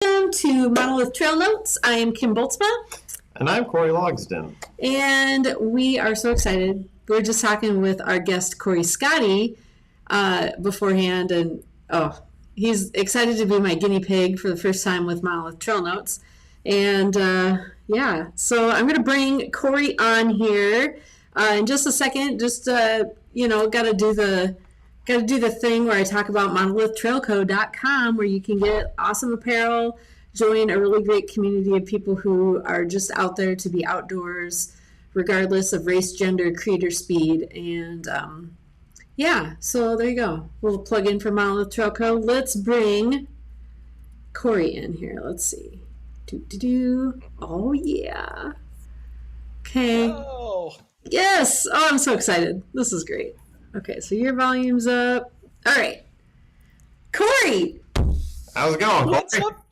Welcome to Monolith Trail Notes. I am Kim Bultsma. And I'm Cory Logsden. And we are so excited. We're just talking with our guest, Cory Scotti, beforehand. And he's excited to be my guinea pig for the first time with Monolith Trail Notes. And so I'm going to bring Cory on here in just a second. Just, got to do the thing where I talk about monolithtrailco.com, where you can get awesome apparel, join a really great community of people who are just out there to be outdoors, regardless of race, gender, creed, or speed. And so there you go. We'll plug in for Monolith Trail Co. Let's bring Cory in here. Let's see. Oh, yeah. Okay. Oh. Yes. Oh, I'm so excited. This is great. Okay, so your volume's up. All right. Cory! How's it going? What's up?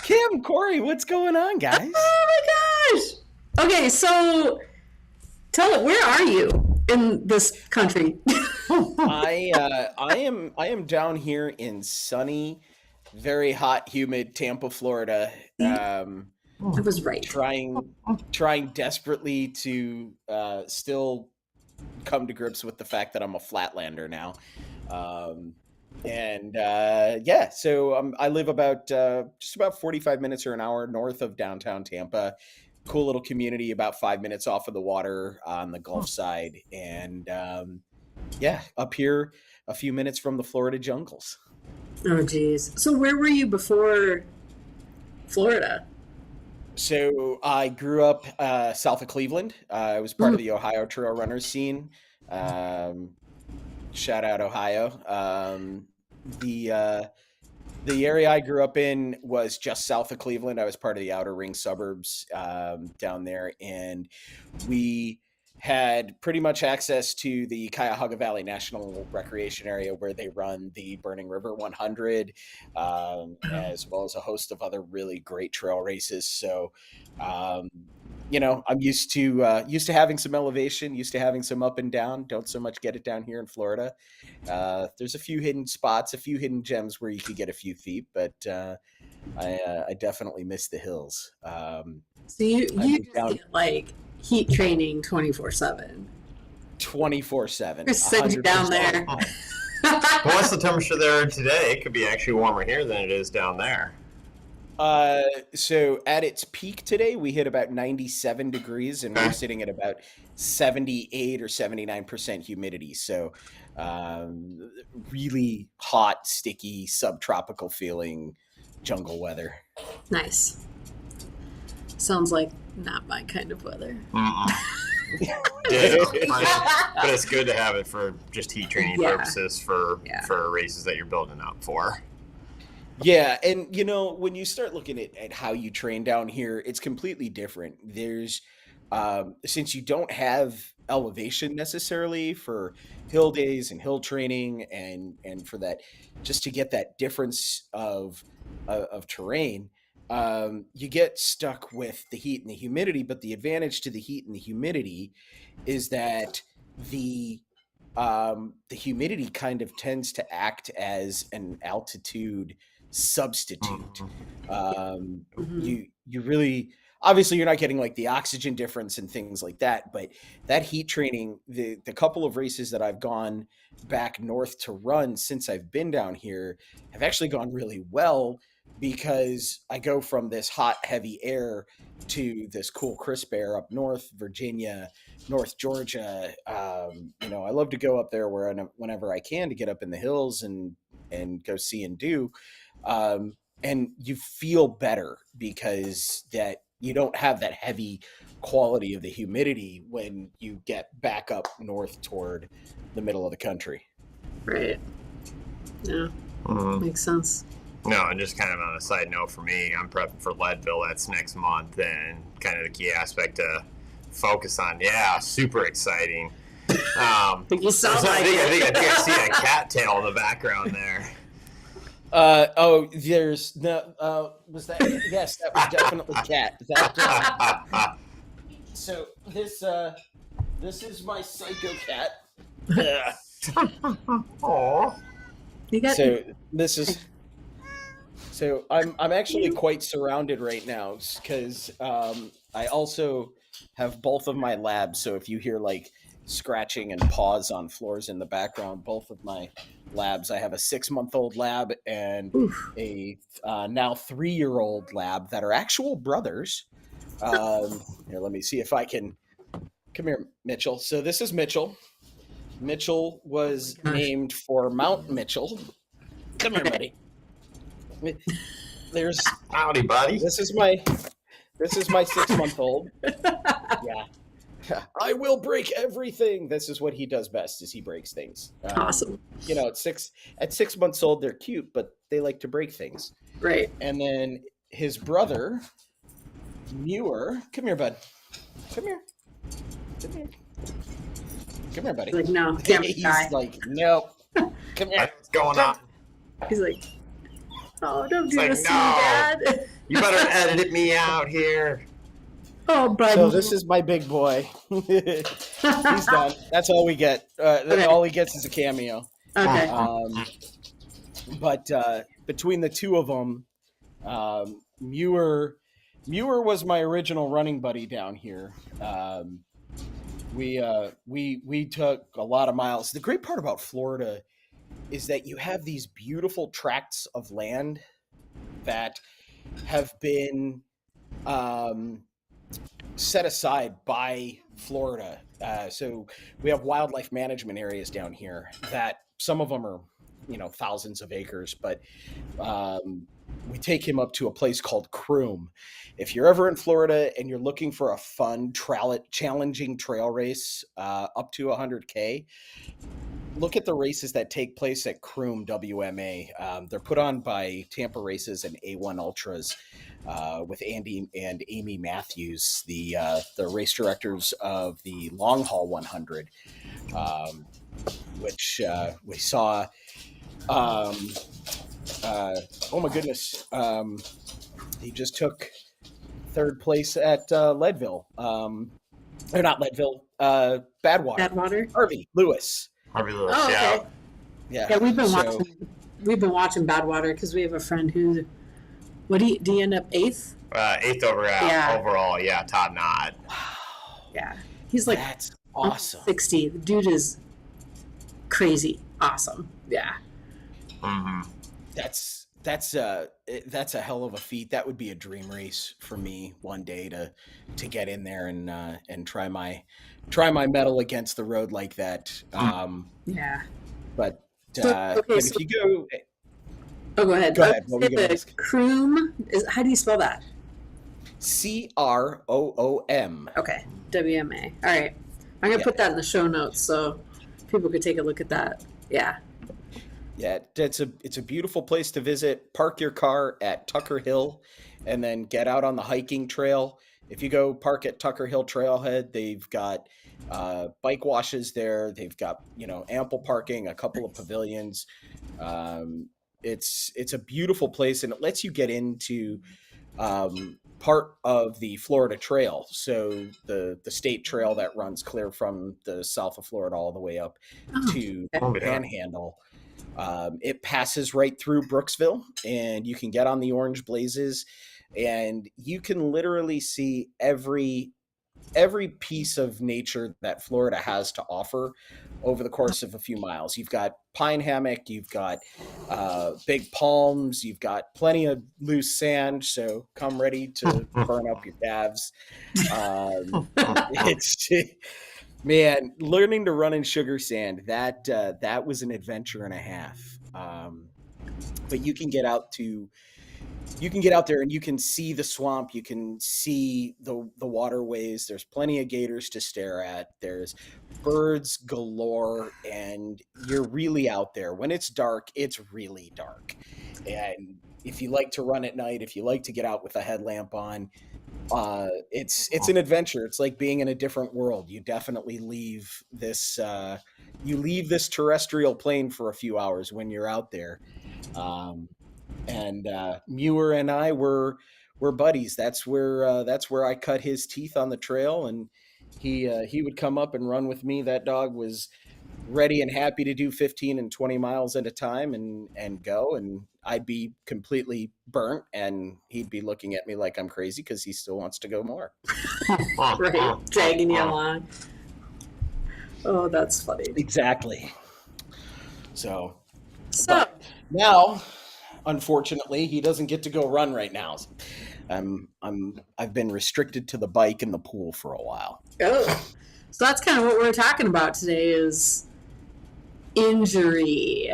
Kim, Cory, what's going on, guys? Oh my gosh! Okay, so tell it, where are you in this country? I am down here in sunny, very hot, humid Tampa, Florida. I was right. Trying desperately to still come to grips with the fact that I'm a flatlander now. So I live about just about 45 minutes or an hour north of downtown Tampa. Cool little community about 5 minutes off of the water on the Gulf side. And up here a few minutes from the Florida jungles. Oh, geez. So where were you before Florida? So I grew up south of Cleveland. I was part of the Ohio trail runners scene. Shout out Ohio. The area I grew up in was just south of Cleveland. I was part of the outer ring suburbs down there, and we had pretty much access to the Cuyahoga Valley National Recreation Area, where they run the Burning River 100, as well as a host of other really great trail races. So, I'm used to having some elevation, used to having some up and down. Don't so much get it down here in Florida. There's a few hidden spots, a few hidden gems where you could get a few feet, but I definitely miss the hills. So you just get like heat training 24/7. 24/7. Just send you down there. Well, what's the temperature there today? It could be actually warmer here than it is down there. So at its peak today, we hit about 97 degrees, and we're sitting at about 78 or 79% humidity. So really hot, sticky, subtropical feeling jungle weather. Nice. Sounds like not my kind of weather. Ditto. But it's good to have it for just heat training purposes for races that you're building up for. Yeah, and when you start looking at how you train down here, it's completely different. There's since you don't have elevation necessarily for hill days and hill training, and for that, just to get that difference of terrain. You get stuck with the heat and the humidity, but the advantage to the heat and the humidity is that the humidity kind of tends to act as an altitude substitute. You really, obviously you're not getting like the oxygen difference and things like that, but that heat training, the couple of races that I've gone back north to run since I've been down here have actually gone really well, because I go from this hot, heavy air to this cool, crisp air up north, Virginia, North Georgia. I love to go up there whenever I can to get up in the hills and go see and do. And you feel better because that you don't have that heavy quality of the humidity when you get back up north toward the middle of the country. Right. Yeah. Makes sense. No, and just kind of on a side note for me, I'm prepping for Leadville. That's next month, and kind of the key aspect to focus on. Yeah, super exciting. You sound I think I see a cattail in the background there. There's no. Was that? Yes, that was definitely cat. So this is my psycho cat. Aww. You got so this is So I'm actually quite surrounded right now because I also have both of my labs. So if you hear like scratching and paws on floors in the background, both of my labs, I have a 6-month-old lab and Oof. a now 3-year-old lab that are actual brothers. Here, let me see if I can. Come here, Mitchell. So this is Mitchell. Mitchell was Gosh. named for Mount Mitchell. Come here, buddy. There's Howdy, buddy. this is my 6-month-old. Yeah. I will break everything. This is what he does best, is he breaks things. Awesome. You know, at 6 months old, they're cute, but they like to break things. Right. And then his brother, Muir, come here, bud. Come here. Come here. Come here, buddy. He's like, no, can't He's die. like, no. Come here. What's going on? He's like, oh, don't do like, this to no. me, Dad. You better edit me out here. Oh, buddy. So this is my big boy. He's done. That's all we get. Okay. All he gets is a cameo. Okay. But between the two of them, Muir was my original running buddy down here. We took a lot of miles. The great part about Florida is that you have these beautiful tracts of land that have been set aside by Florida. So we have wildlife management areas down here that some of them are, thousands of acres, but we take him up to a place called Croom. If you're ever in Florida and you're looking for a fun, challenging trail race up to 100K, look at the races that take place at Croom WMA. They're put on by Tampa Races and A1 Ultras with Andy and Amy Matthews, the race directors of the Long Haul 100, which we saw. Oh my goodness! He just took 3rd place at Leadville. Or not Leadville. Badwater. Badwater. Harvey Lewis. Harvey Lewis, Oh, okay. yeah. Yeah, we've been watching Badwater because we have a friend who. What do you end up 8th? 8th overall, yeah, top knot. Yeah, he's like That's awesome. 60. The dude is crazy awesome. Yeah. Mm-hmm. That's a hell of a feat. That would be a dream race for me one day to get in there and try my mettle against the road like that. Yeah. But Okay, but so- if you go. Oh, go ahead. Go ahead. What were you gonna The ask? Croom is, how do you spell that? CROOM. Okay, WMA. All right, I'm gonna put that in the show notes so people could take a look at that. Yeah. Yeah, it's a beautiful place to visit. Park your car at Tucker Hill, and then get out on the hiking trail. If you go park at Tucker Hill Trailhead, they've got bike washes there. They've got ample parking, a couple of pavilions. It's a beautiful place, and it lets you get into part of the Florida Trail. So the state trail that runs clear from the south of Florida all the way up to okay. Panhandle. It passes right through Brooksville, and you can get on the Orange Blazes, and you can literally see every piece of nature that Florida has to offer over the course of a few miles. You've got pine hammock, you've got big palms, you've got plenty of loose sand, so come ready to burn up your calves. It's man, learning to run in sugar sand, that was an adventure and a half. But you can get out there and you can see the swamp, you can see the waterways. There's plenty of gators to stare at. There's birds galore, and you're really out there. When it's dark, it's really dark. And if you like to run at night, if you like to get out with a headlamp on, it's an adventure. It's like being in a different world. You definitely leave this terrestrial plane for a few hours when you're out there. And Muir and I were buddies. That's where I cut his teeth on the trail, and he would come up and run with me. That dog was ready and happy to do 15 and 20 miles at a time and go. And I'd be completely burnt, and he'd be looking at me like I'm crazy because he still wants to go more. Right, dragging you along. Oh, that's funny. Exactly. So, So, but now, unfortunately, he doesn't get to go run right now. I've been restricted to the bike and the pool for a while. oh, so that's kind of what we're talking about today is injury,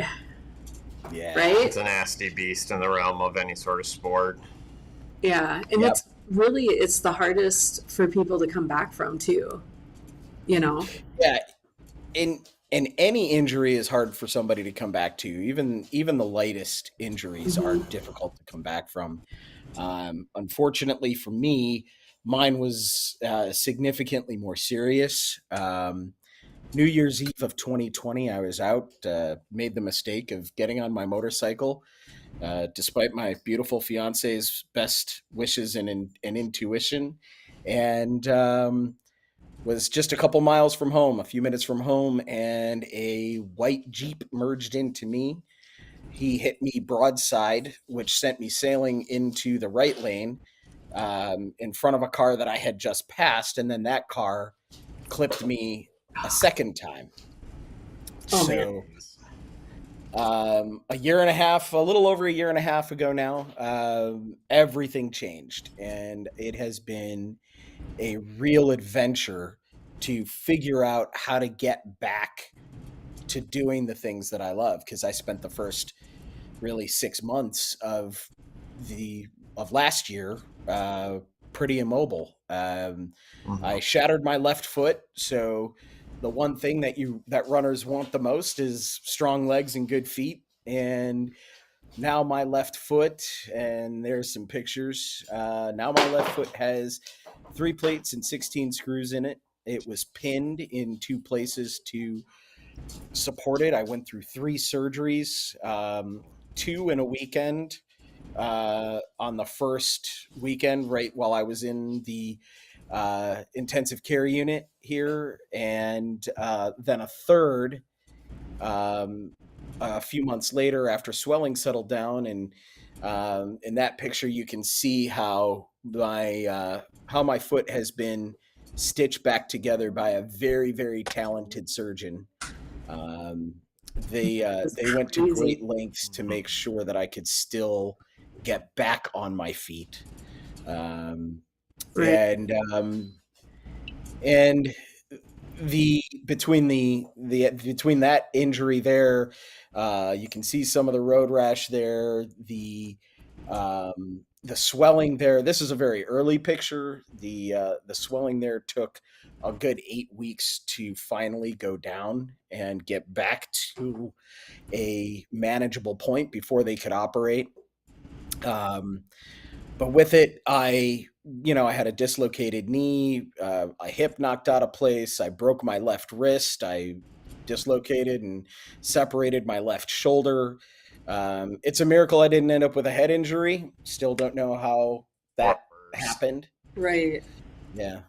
Yeah. right? It's a nasty beast in the realm of any sort of sport. Yeah, and Yep. it's the hardest for people to come back from too. You know. Yeah. And any injury is hard for somebody to come back to. Even the lightest injuries are difficult to come back from. Unfortunately for me, mine was significantly more serious. New Year's Eve of 2020, I was out, made the mistake of getting on my motorcycle, despite my beautiful fiance's best wishes and intuition, and was just a couple miles from home, a few minutes from home, and a white Jeep merged into me. He hit me broadside, which sent me sailing into the right lane, in front of a car that I had just passed, and then that car clipped me a second time. Oh, man. So, a year and a half, a little over a year and a half ago now, everything changed, and it has been a real adventure to figure out how to get back to doing the things that I love, because I spent the first really 6 months of last year pretty immobile. I shattered my left foot, so the one thing that runners want the most is strong legs and good feet. And now my left foot, and there's some pictures. Now my left foot has 3 plates and 16 screws in it. It was pinned in 2 places to support it. I went through 3 surgeries, 2 in a weekend. On the first weekend, right while I was in the intensive care unit here, and then a third a few months later after swelling settled down. And in that picture, you can see how my foot has been stitched back together by a very, very talented surgeon. They went to great lengths to make sure that I could still get back on my feet. Right. And between that injury there, you can see some of the road rash there, the swelling there. This is a very early picture. The swelling there took a good 8 weeks to finally go down and get back to a manageable point before they could operate. But with it, I had a dislocated knee, a hip knocked out of place. I broke my left wrist. I dislocated and separated my left shoulder. It's a miracle I didn't end up with a head injury. Still don't know how that happened. Right. Yeah.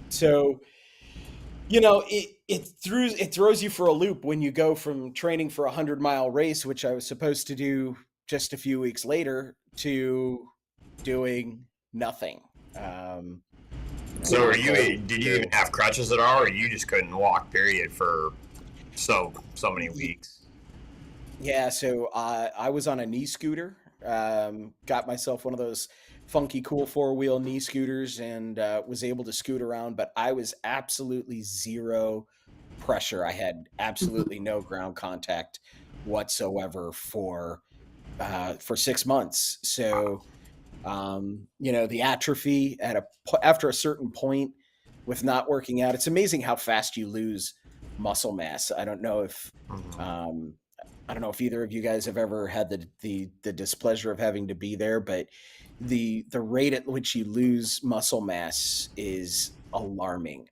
So, it throws you for a loop when you go from training for a 100-mile race, which I was supposed to do just a few weeks later, to doing nothing. So did you even have crutches at all, or you just couldn't walk, period, for so many weeks? Yeah, so I was on a knee scooter, got myself one of those funky cool 4-wheel knee scooters, and was able to scoot around, but I was absolutely zero pressure. I had absolutely no ground contact whatsoever for 6 months. So, the atrophy after a certain point with not working out, it's amazing how fast you lose muscle mass. I don't know if either of you guys have ever had the displeasure of having to be there, but the rate at which you lose muscle mass is alarming.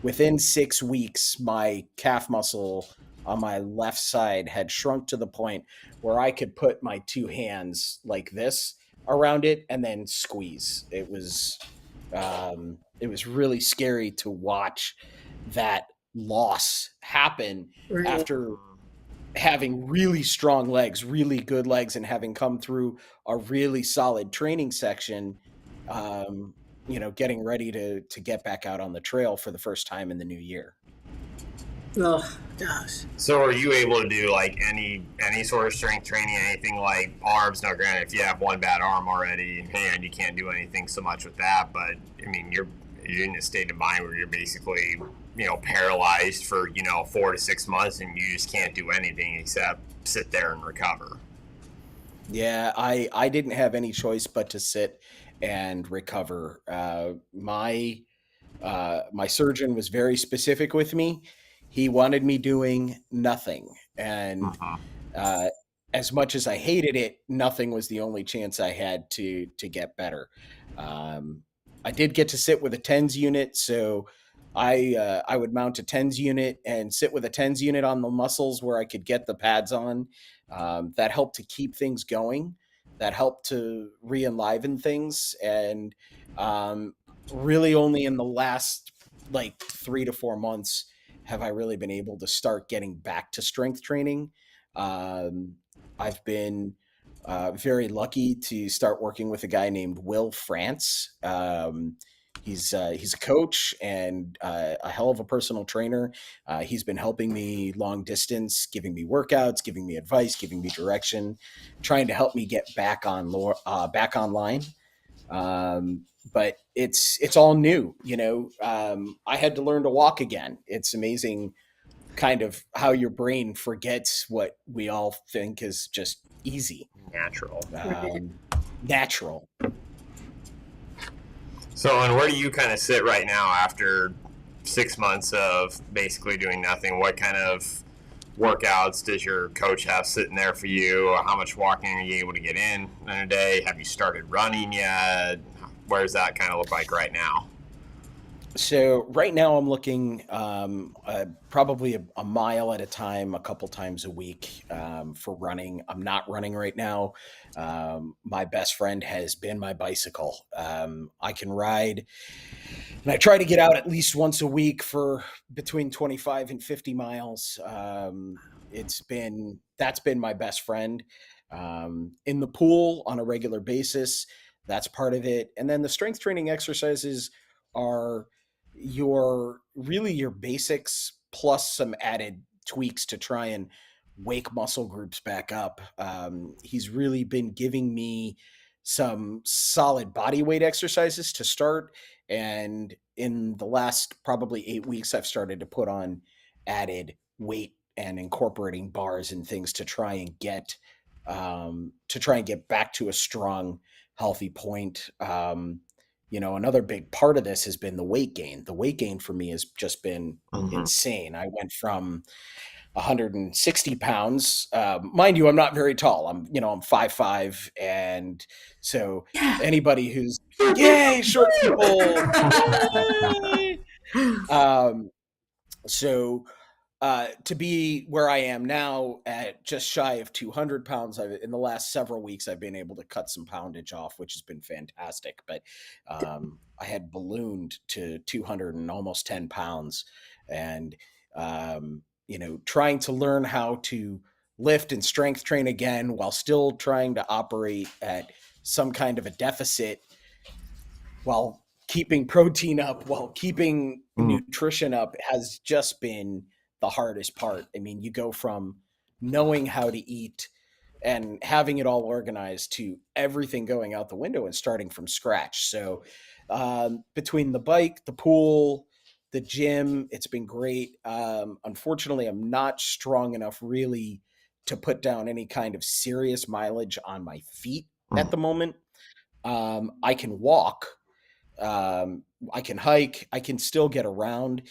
Within 6 weeks, my calf muscle on my left side had shrunk to the point where I could put my 2 hands like this around it and then squeeze. It was really scary to watch that loss happen Right. after having really strong legs, really good legs, and having come through a really solid training section, um, getting ready to get back out on the trail for the first time in the new year. Oh gosh. So are you able to do like any sort of strength training, anything like arms? Now, granted, if you have one bad arm already in hand, you can't do anything so much with that. But I mean, you're in a state of mind where you're basically paralyzed for 4 to 6 months, and you just can't do anything except sit there and recover. Yeah, I didn't have any choice but to sit and recover. My surgeon was very specific with me. He wanted me doing nothing, and Uh-huh. uh, as much as I hated it, nothing was the only chance I had to get better. Um, I did get to sit with a tens unit, so I would mount a tens unit and sit with a tens unit on the muscles where I could get the pads on. That helped to keep things going. That helped to re-enliven things, and um, really only in the last like 3 to 4 months have I really been able to start getting back to strength training. Um, I've been very lucky to start working with a guy named Will France. He's a coach and a hell of a personal trainer. He's been helping me long distance, giving me workouts, giving me advice, giving me direction, trying to help me get back online. But it's all new. I had to learn to walk again. It's amazing, kind of how your brain forgets what we all think is just easy, Natural. Right. natural. So, and where do you kind of sit right now after 6 months of basically doing nothing? What kind of workouts does your coach have sitting there for you? How much walking are you able to get in a day? Have you started running yet? Where does that kind of look like right now? So right now I'm looking probably a mile at a time, a couple times a week for running. I'm not running right now. My best friend has been my bicycle. I can ride, and I try to get out at least once a week for between 25 and 50 miles. That's been my best friend. In the pool on a regular basis, that's part of it. And then the strength training exercises are your basics plus some added tweaks to try and wake muscle groups back up. He's really been giving me some solid body weight exercises to start, and in the last probably 8 weeks, I've started to put on added weight and incorporating bars and things to try and get back to a strong, healthy point. Another big part of this has been the weight gain. The weight gain for me has just been Mm-hmm. insane. I went from 160 pounds. Mind you, I'm not very tall. I'm 5'5", and so Yeah. anybody who's yay short people, yay! Um, so to be where I am now at just shy of 200 pounds, in the last several weeks, I've been able to cut some poundage off, which has been fantastic. But I had ballooned to 200 and almost 10 pounds. And, trying to learn how to lift and strength train again while still trying to operate at some kind of a deficit while keeping protein up, while keeping nutrition up has just been the hardest part. I mean, you go from knowing how to eat and having it all organized to everything going out the window and starting from scratch. So, between the bike, the pool, the gym, it's been great. Unfortunately, I'm not strong enough really to put down any kind of serious mileage on my feet at the moment. I can walk, um, I can hike, I can still get around.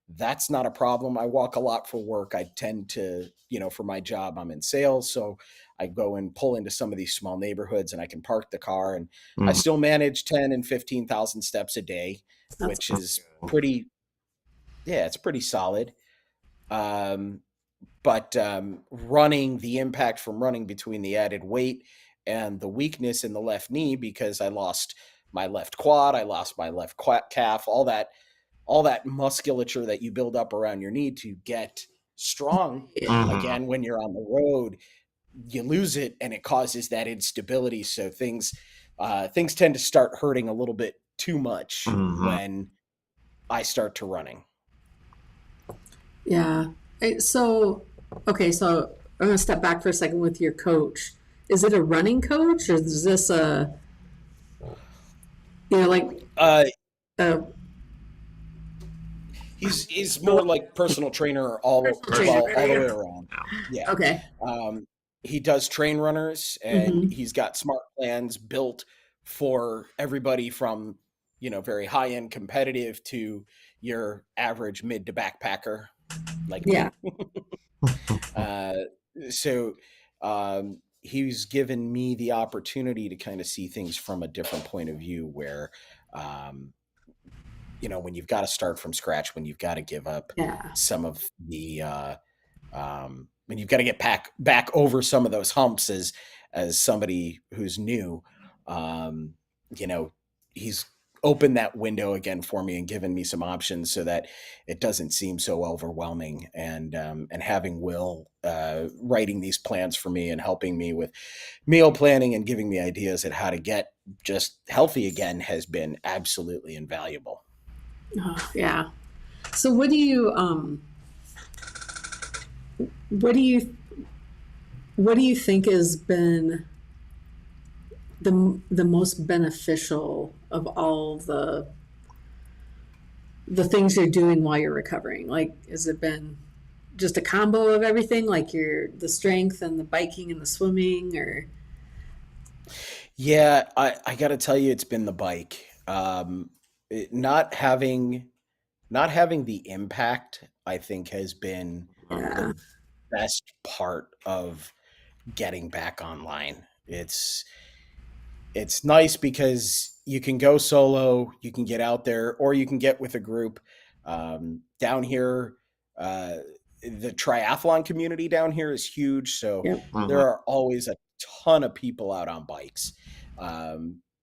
That's not a problem. I walk a lot for work. I tend to, for my job, I'm in sales. So I go and pull into some of these small neighborhoods and I can park the car, and I Mm-hmm. still manage 10 and 15,000 steps a day, That's which is it's pretty solid. Um, but the impact from running between the added weight and the weakness in the left knee, because I lost my left quad, I lost my calf, all that musculature that you build up around your knee to get strong. Yeah. Again, when you're on the road, you lose it and it causes that instability. So things tend to start hurting a little bit too much Mhm. when I start to running. Yeah. So, okay, so I'm going to step back for a second with your coach. Is it a running coach, or is this like Uh, a he's more like personal trainer all personal trainer? all the way Yeah. around. Yeah. Okay. Um, he does train runners, and Mm-hmm. he's got smart plans built for everybody from very high end competitive to your average mid to backpacker like Yeah. me. Uh, so he's given me the opportunity to kind of see things from a different point of view where um, when you've got to start from scratch, when you've got to give up Yeah. some of the when you've got to get back over some of those humps as somebody who's new. um, you know he's opened that window again for me and given me some options so that it doesn't seem so overwhelming. And having Will writing these plans for me and helping me with meal planning and giving me ideas at how to get just healthy again has been absolutely invaluable. Oh, yeah. So what do you what do you think has been the most beneficial of all the things you're doing while you're recovering? Like, has it been just a combo of everything, like the strength and the biking and the swimming, or Yeah, I got to tell you, it's been the bike. Not having the impact, I think, has been yeah, the best part of getting back online. It's nice because you can go solo, you can get out there, or you can get with a group. Down here, uh, the triathlon community down here is huge, so yep, there Mhm. are always a ton of people out on bikes.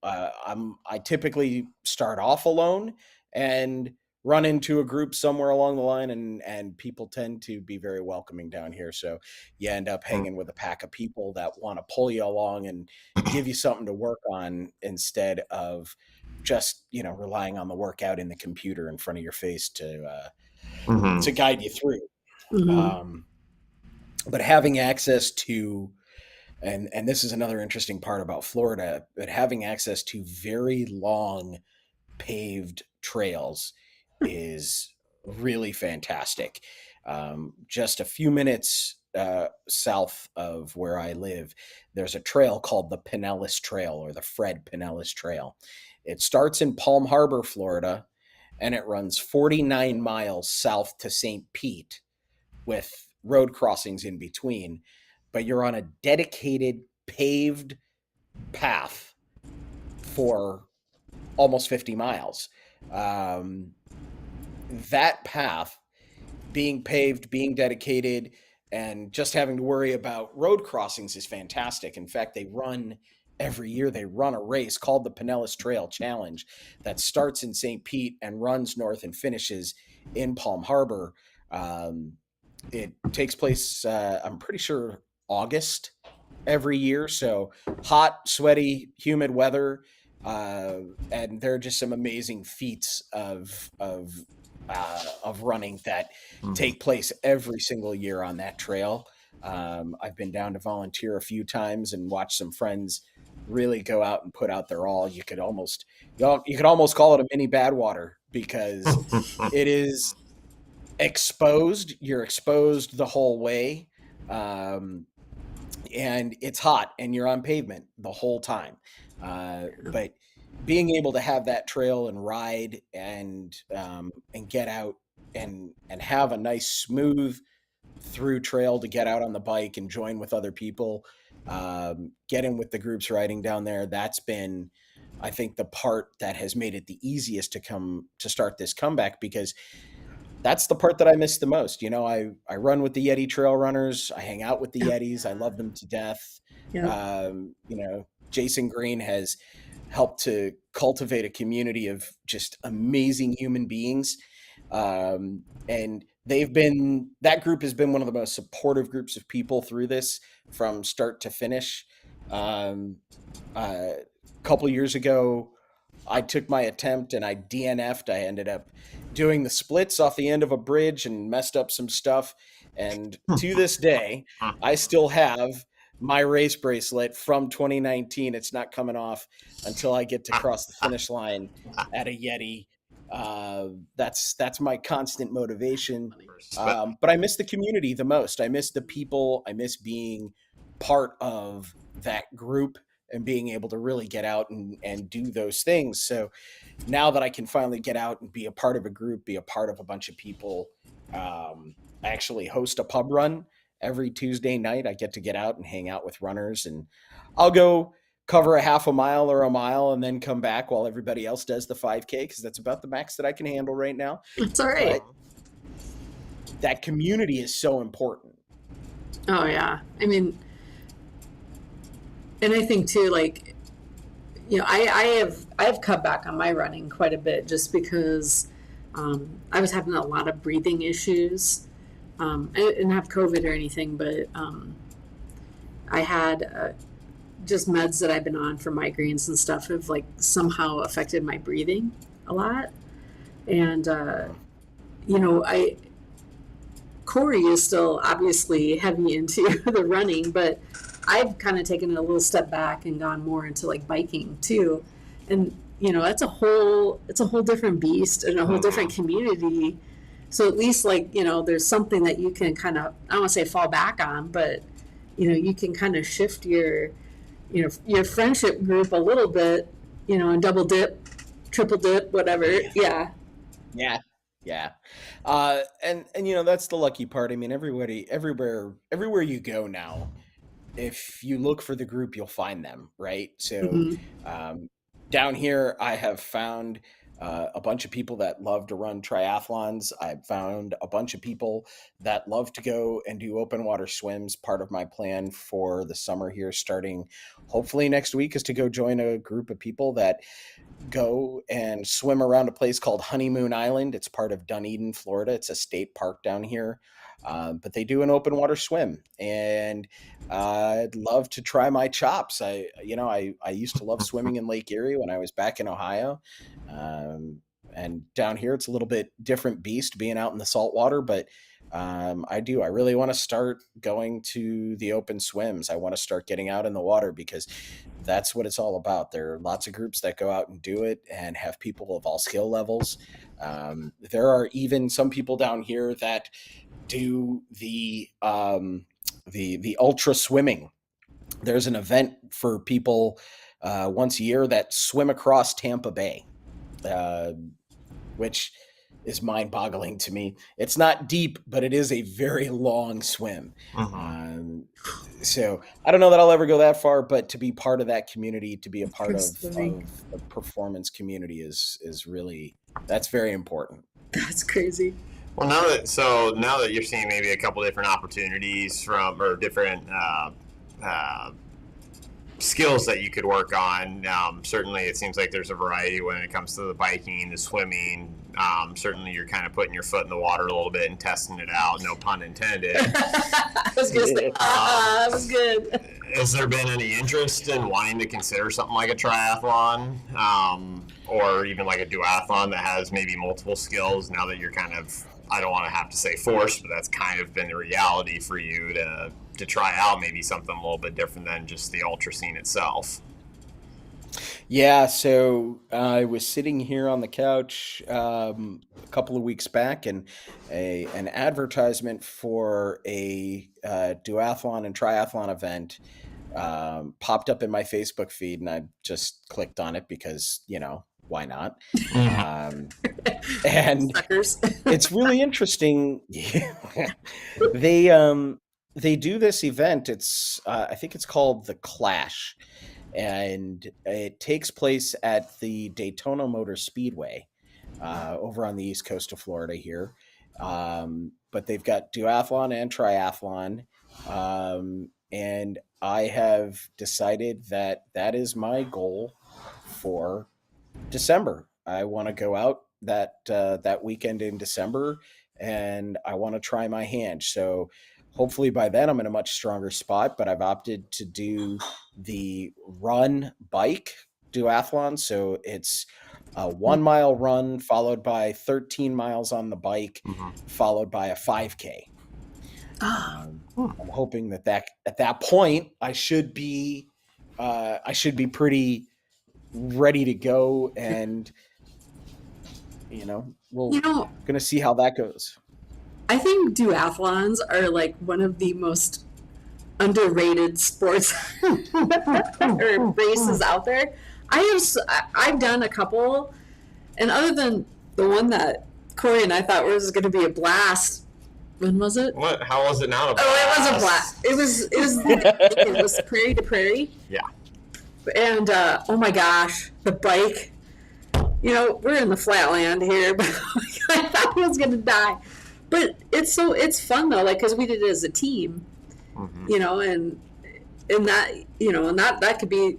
I typically start off alone and run into a group somewhere along the line, and people tend to be very welcoming down here. So you end up hanging with a pack of people that want to pull you along and give you something to work on instead of just relying on the workout in the computer in front of your face to Mhm. guide you through. mm-hmm. um, but having access to and this is another interesting part about Florida, but having access to very long paved trails is really fantastic. Just a few minutes south of where I live, there's a trail called the Pinellas Trail, or the Fred Pinellas Trail. It starts in Palm Harbor, Florida, and it runs 49 miles south to St. Pete with road crossings in between. But you're on a dedicated paved path for almost 50 miles. Um, that path being paved, being dedicated, and just having to worry about road crossings is fantastic. In fact, every year they run a race called the Pinellas Trail Challenge that starts in St. Pete and runs north and finishes in Palm Harbor. Um, it takes place, I'm pretty sure, August every year. So hot, sweaty, humid weather, uh, and there are just some amazing feats of running that Mhm. take place every single year on that trail. I've been down to volunteer a few times and watch some friends really go out and put out their all. You could almost call it a mini Badwater because it is exposed. You're exposed the whole way. Um, and it's hot and you're on pavement the whole time. But being able to have that trail and ride and get out and have a nice smooth through trail to get out on the bike and join with other people, get in with the groups riding down there. That's been, I think, the part that has made it the easiest to start this comeback, because that's the part that I miss the most. I run with the Yeti trail runners. I hang out with the Yetis. I love them to death. Yep, Jason Green has helped to cultivate a community of just amazing human beings. And that group has been one of the most supportive groups of people through this from start to finish. Um, a couple years ago, I took my attempt and I DNF'd. I ended up doing the splits off the end of a bridge and messed up some stuff. And to this day, I still have my race bracelet from 2019. It's not coming off until I get to cross the finish line at a Yeti. That's my constant motivation. But I miss the community the most. I miss the people. I miss being part of that group and being able to really get out and do those things. So now that I can finally get out and be a part of a group, be a part of a bunch of people, I actually host a pub run every Tuesday night. I get out and hang out with runners, and I'll go cover a half a mile or a mile and then come back while everybody else does the 5K, because that's about the max that I can handle right now. It's all right. But that community is so important. Oh yeah. I mean, and I think too, like, you know, I have cut back on my running quite a bit just because I was having a lot of breathing issues. I didn't have COVID or anything, but I had just meds that I've been on for migraines and stuff have like somehow affected my breathing a lot. And you know, Cory is still obviously heavy into the running, but I've kind of taken a little step back and gone more into like biking too. And you know, it's a whole different beast and a whole different community. So at least like, you know, there's something that you can kind of, I don't want to say fall back on, but you know, you can kind of shift your friendship group a little bit, you know, and double dip, triple dip, whatever. Yeah. Yeah. Yeah. And you know, that's the lucky part. I mean, everywhere you go now, if you look for the group, you'll find them, right? So Hmm. um, down here, I have found a bunch of people that love to run triathlons. I've found a bunch of people that love to go and do open water swims. Part of my plan for the summer here, starting hopefully next week, is to go join a group of people that go and swim around a place called Honeymoon Island. It's part of Dunedin, Florida. It's a state park down here. But they do an open water swim, and I'd love to try my chops. I used to love swimming in Lake Erie when I was back in Ohio. Um, and down here, it's a little bit different beast being out in the salt water, but I really want to start going to the open swims. I want to start getting out in the water because that's what it's all about. There are lots of groups that go out and do it and have people of all skill levels. There are even some people down here that do the ultra swimming. There's an event for people once a year that swim across Tampa Bay, uh, which is mind-boggling to me. It's not deep, but it is a very long swim. Um, so I don't know that I'll ever go that far, but to be part of that community, to be a part Go of swimming. the performance community is really, that's very important. That's crazy. Well, now that you're seeing maybe a couple different opportunities from or different uh, skills that you could work on, certainly it seems like there's a variety when it comes to the biking, the swimming. Certainly, you're kind of putting your foot in the water a little bit and testing it out. No pun intended. I was gonna say, that was good. Has there been any interest in wanting to consider something like a triathlon, or even like a duathlon that has maybe multiple skills? Now that you're kind of, I don't want to have to say forced, but that's kind of been the reality for you to try out maybe something a little bit different than just the ultra scene itself. Yeah, so I was sitting here on the couch a couple of weeks back, and an advertisement for a duathlon and triathlon event popped up in my Facebook feed, and I just clicked on it because, why not? Um, and Suckers. it's really interesting. they they do this event. It's I think it's called the Clash, and it takes place at the Daytona Motor Speedway over on the east coast of Florida here. But they've got duathlon and triathlon, and I have decided that that is my goal for December. I want to go out that weekend in December and I want to try my hand. So hopefully by then I'm in a much stronger spot, but I've opted to do the run bike duathlon. So it's a 1 mile run followed by 13 miles on the bike, followed by a 5K. I'm hoping that at that point I should be pretty ready to go, and we'll gonna see how that goes. I think duathlons are like one of the most underrated sports or races out there. I've done a couple, and other than the one that Cory and I thought was going to be a blast. When was it? What? How was it not a blast? Oh, it was a blast. It was prairie to prairie. Yeah. And oh my gosh, the bike. We're in the flatland here, but I thought I was going to die. But it's fun though, like, because we did it as a team, and that could be,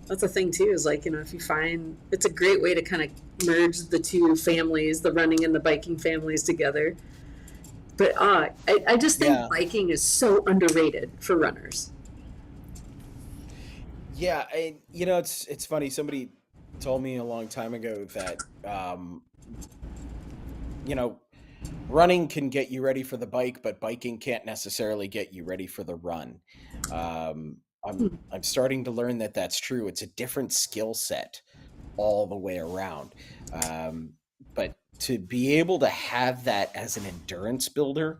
that's a thing too, is like, if you find, it's a great way to kind of merge the two families, the running and the biking families together. But I just think biking is so underrated for runners. Yeah, it's funny. Somebody told me a long time ago that running can get you ready for the bike, but biking can't necessarily get you ready for the run. I'm starting to learn that that's true. It's a different skill set all the way around. But to be able to have that as an endurance builder,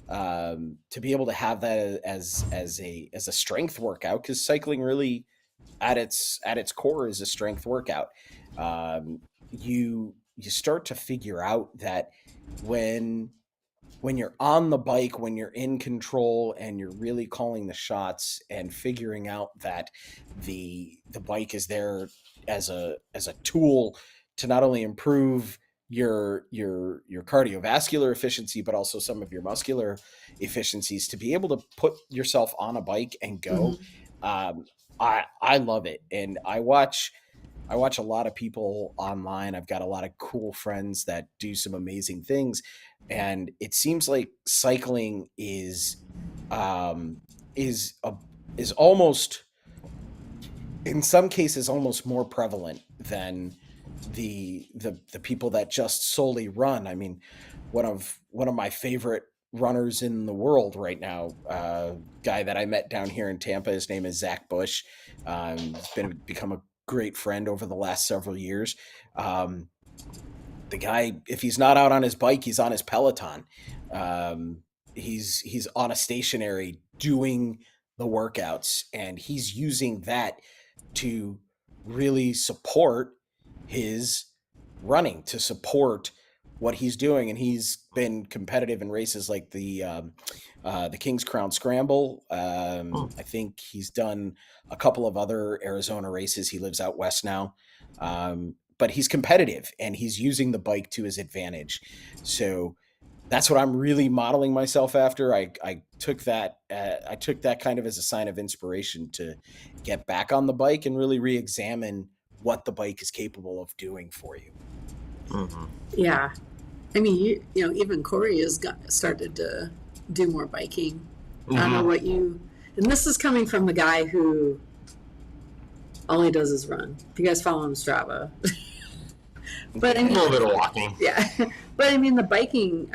to be able to have that as a strength workout, because cycling really at its core is a strength workout. You start to figure out that when you're on the bike, when you're in control and you're really calling the shots and figuring out that the bike is there as a tool to not only improve your cardiovascular efficiency, but also some of your muscular efficiencies, to be able to put yourself on a bike and go. I love it. And I watch a lot of people online. I've got a lot of cool friends that do some amazing things. And it seems like cycling is almost, in some cases, almost more prevalent than the people that just solely run. I mean, one of my favorite runners in the world right now, guy that I met down here in Tampa, his name is Zach Bush. He's become a great friend over the last several years. The guy, if he's not out on his bike, he's on his Peloton. He's on a stationary doing the workouts, and he's using that to really support his running, to support what he's doing. And he's been competitive in races like the King's Crown Scramble. I think he's done a couple of other Arizona races. He lives out west now. But he's competitive, and he's using the bike to his advantage. So that's what I'm really modeling myself after. I took that kind of as a sign of inspiration to get back on the bike and really re-examine what the bike is capable of doing for you. Yeah. I mean, even Cory has started to do more biking. I don't know what and this is coming from the guy who all he does is run. If you guys follow him, Strava. But I mean, a little bit of walking. Yeah. But I mean, the biking,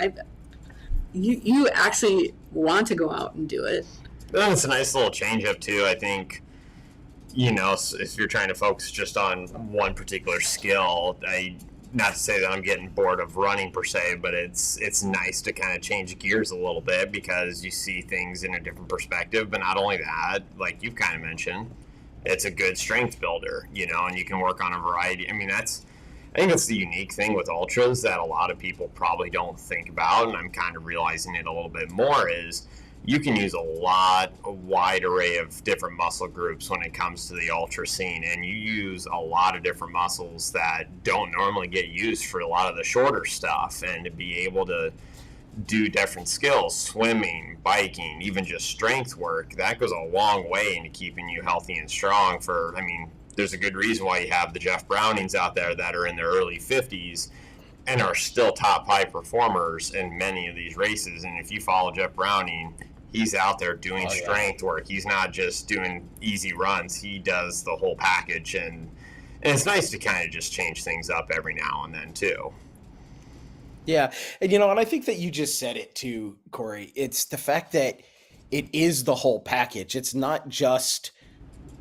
you actually want to go out and do it. It's a nice little change up too. I think, if you're trying to focus just on one particular skill, not to say that I'm getting bored of running per se, but it's nice to kind of change gears a little bit, because you see things in a different perspective. But not only that, like you've kind of mentioned, it's a good strength builder, and you can work on a variety. I mean, I think that's the unique thing with ultras that a lot of people probably don't think about, and I'm kind of realizing it a little bit more, is you can use a wide array of different muscle groups when it comes to the ultra scene, and you use a lot of different muscles that don't normally get used for a lot of the shorter stuff. And to be able to do different skills, swimming, biking, even just strength work, that goes a long way into keeping you healthy and strong. There's a good reason why you have the Jeff Brownings out there that are in their early 50s and are still top 5 performers in many of these races. And if you follow Jeff Browning, he's out there doing strength work. He's not just doing easy runs. He does the whole package, and it's nice to kind of just change things up every now and then too. Yeah. And I think that you just said it too, Cory. It's the fact that it is the whole package. It's not just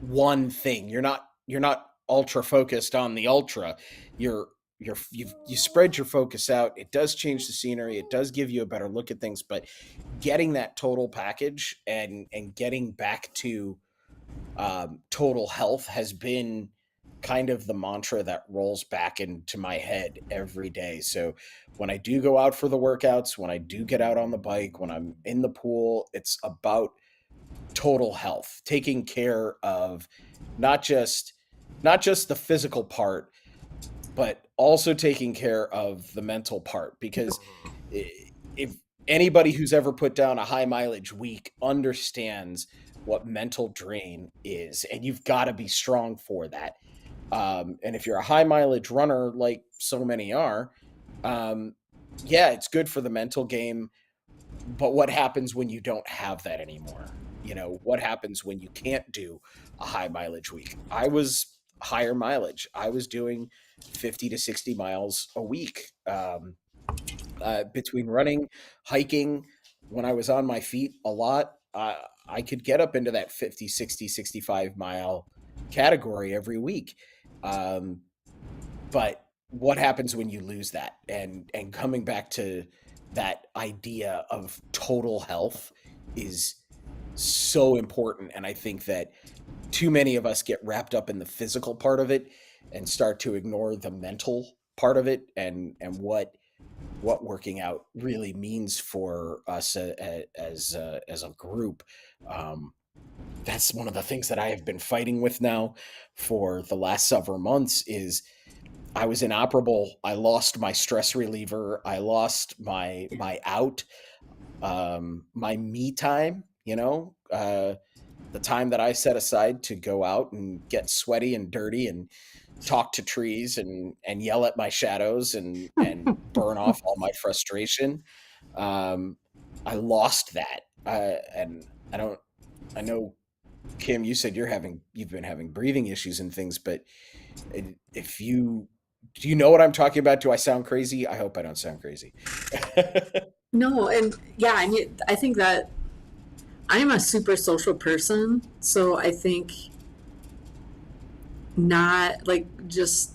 one thing. You're not ultra focused on the ultra. You spread your focus out. It does change the scenery. It does give you a better look at things, but getting that total package and getting back to total health has been kind of the mantra that rolls back into my head every day. So when I do go out for the workouts, when I do get out on the bike, when I'm in the pool, it's about total health, taking care of not just the physical part, but also taking care of the mental part. Because if anybody who's ever put down a high mileage week understands what mental drain is, and you've got to be strong for that. And if you're a high mileage runner, like so many are, yeah, it's good for the mental game. But what happens when you don't have that anymore? What happens when you can't do a high mileage week? I was higher mileage. I was doing 50 to 60 miles a week, between running, hiking. When I was on my feet a lot, I could get up into that 50, 60, 65 mile category every week. Um, but what happens when you lose that? And coming back to that idea of total health is so important. And I think that too many of us get wrapped up in the physical part of it and start to ignore the mental part of it, and what working out really means for us as a group. Um, that's one of the things that I have been fighting with now for the last several months. Is I was inoperable. I lost my stress reliever. I lost my out, my me time. The time that I set aside to go out and get sweaty and dirty and talk to trees and yell at my shadows and burn off all my frustration. Um, I lost that, and I don't. I know, Kim, you said you've been having breathing issues and things, but if you do you know what I'm talking about? Do I sound crazy? I hope I don't sound crazy. No, and yeah, I mean, I think that I'm a super social person, so I think not like just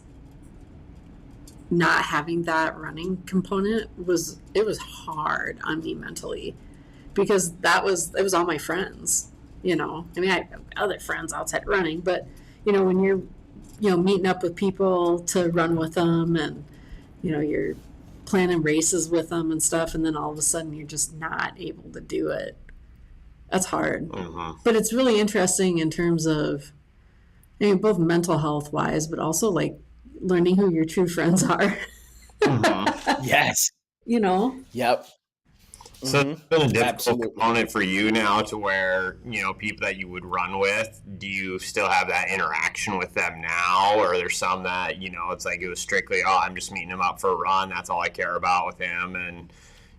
not having that running component was hard on me mentally because it was all my friends, I mean, I have other friends outside running, but when you're meeting up with people to run with them, and you're planning races with them and stuff, and then all of a sudden you're just not able to do it. That's hard. But it's really interesting in terms of, I mean, both mental health wise, but also like learning who your true friends are. Yes. you know? Yep. So it's been a difficult Absolutely. component for you now to where, people that you would run with, do you still have that interaction with them now? Or are there some that, it's like it was strictly, oh, I'm just meeting him up for a run. That's all I care about with him. And,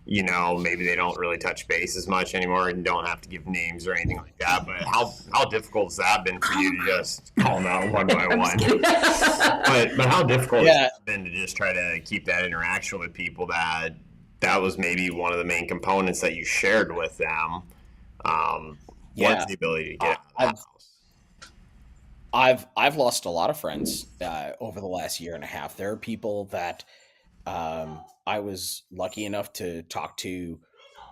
maybe they don't really touch base as much anymore and don't have to give names or anything like that. But how difficult has that been for you to just call them out one by one? But how difficult has it been to just try to keep that interaction with people that was maybe one of the main components that you shared with them? What's the ability to get out of the house? I've lost a lot of friends over the last year and a half. There are people that I was lucky enough to talk to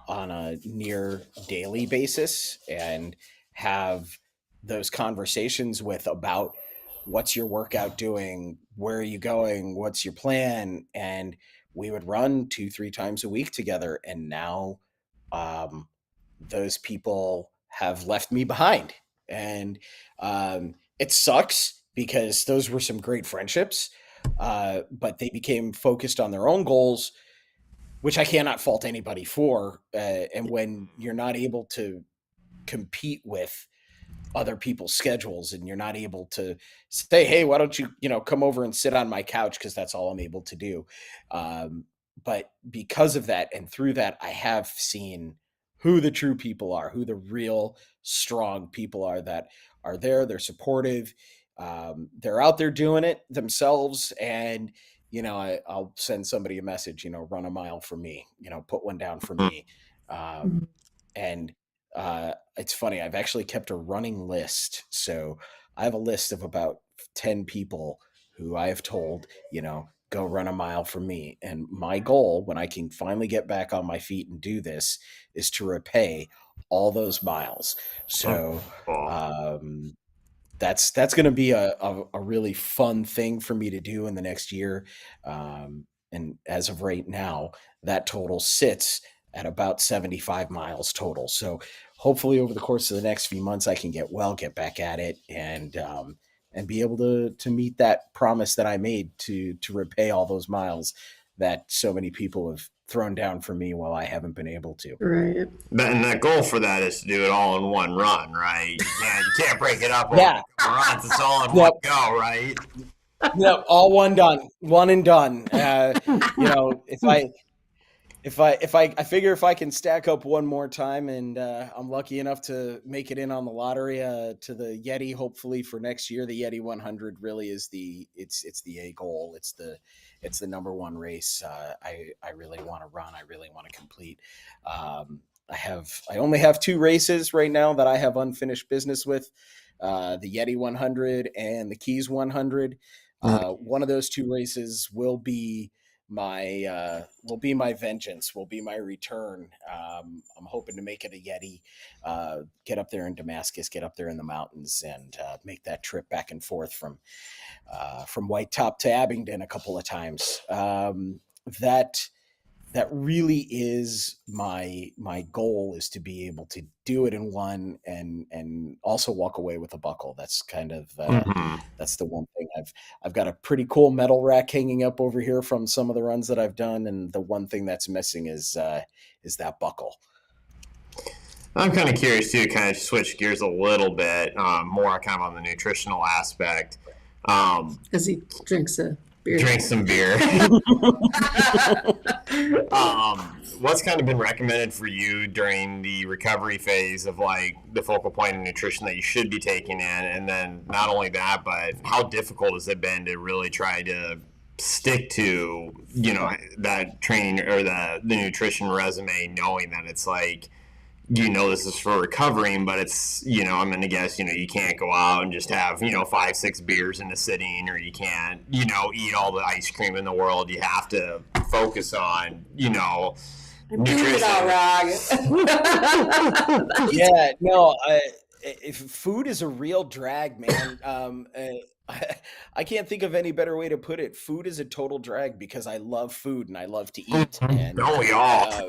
on a near daily basis and have those conversations with about what's your workout doing, where are you going, what's your plan, and we would run 2-3 times a week together. And now um, those people have left me behind, and it sucks because those were some great friendships, but they became focused on their own goals, which I cannot fault anybody for. And when you're not able to compete with other people's schedules, and you're not able to say, hey, why don't you, come over and sit on my couch, because that's all I'm able to do. um, but because of that, and through that, I have seen who the true people are, who the real strong people are, that are there, they're supportive, they're out there doing it themselves. And I'll send somebody a message, run a mile for me, put one down for me. um, Mhm. and it's funny, I've actually kept a running list. So I have a list of about 10 people who I have told, go run a mile for me. And my goal, when I can finally get back on my feet and do this, is to repay all those miles. So Well, um, that's going to be a really fun thing for me to do in the next year. And as of right now, that total sits at about 75 miles total. So hopefully over the course of the next few months, I can get back at it, and be able to meet that promise that I made to repay all those miles that so many people have thrown down for me while I haven't been able to. Right. and that goal for that is to do it all in one run, right? You can't break it up over Yeah. a couple runs. It's all in one Yep. go, right? Yep. All one done. One and done. I figure if I can stack up one more time, and I'm lucky enough to make it in on the lottery to the Yeti, hopefully for next year. The Yeti 100 really is it's the A goal. It's the number one race. I really want to run. I really want to complete. I only have two races right now that I have unfinished business with. The Yeti 100 and the Keys 100. One of those two races will be my vengeance, will be my return. I'm hoping to make it a Yeti, get up there in Damascus, get up there in the mountains, and make that trip back and forth from White Top to Abingdon a couple of times. That really is my goal, is to be able to do it in one, and also walk away with a buckle. That's kind of Mm-hmm. that's the one thing. I've got a pretty cool medal rack hanging up over here from some of the runs that I've done, and the one thing that's missing is that buckle. I'm kind of curious too, kind of switch gears a little bit, more kind of on the nutritional aspect. Because he drinks a beer. Drink some beer. What's kind of been recommended for you during the recovery phase of like the focal point of nutrition that you should be taking in? And then not only that, but how difficult has it been to really try to stick to, that training or the nutrition resume, knowing that it's like, this is for recovering, but it's, I'm going to guess, you can't go out and just have, 5, 6 beers in a sitting, or you can't, eat all the ice cream in the world. You have to focus on, nutrition. Yeah, no, if food is a real drag, man. I can't think of any better way to put it. Food is a total drag, because I love food and I love to eat, and Don't we all?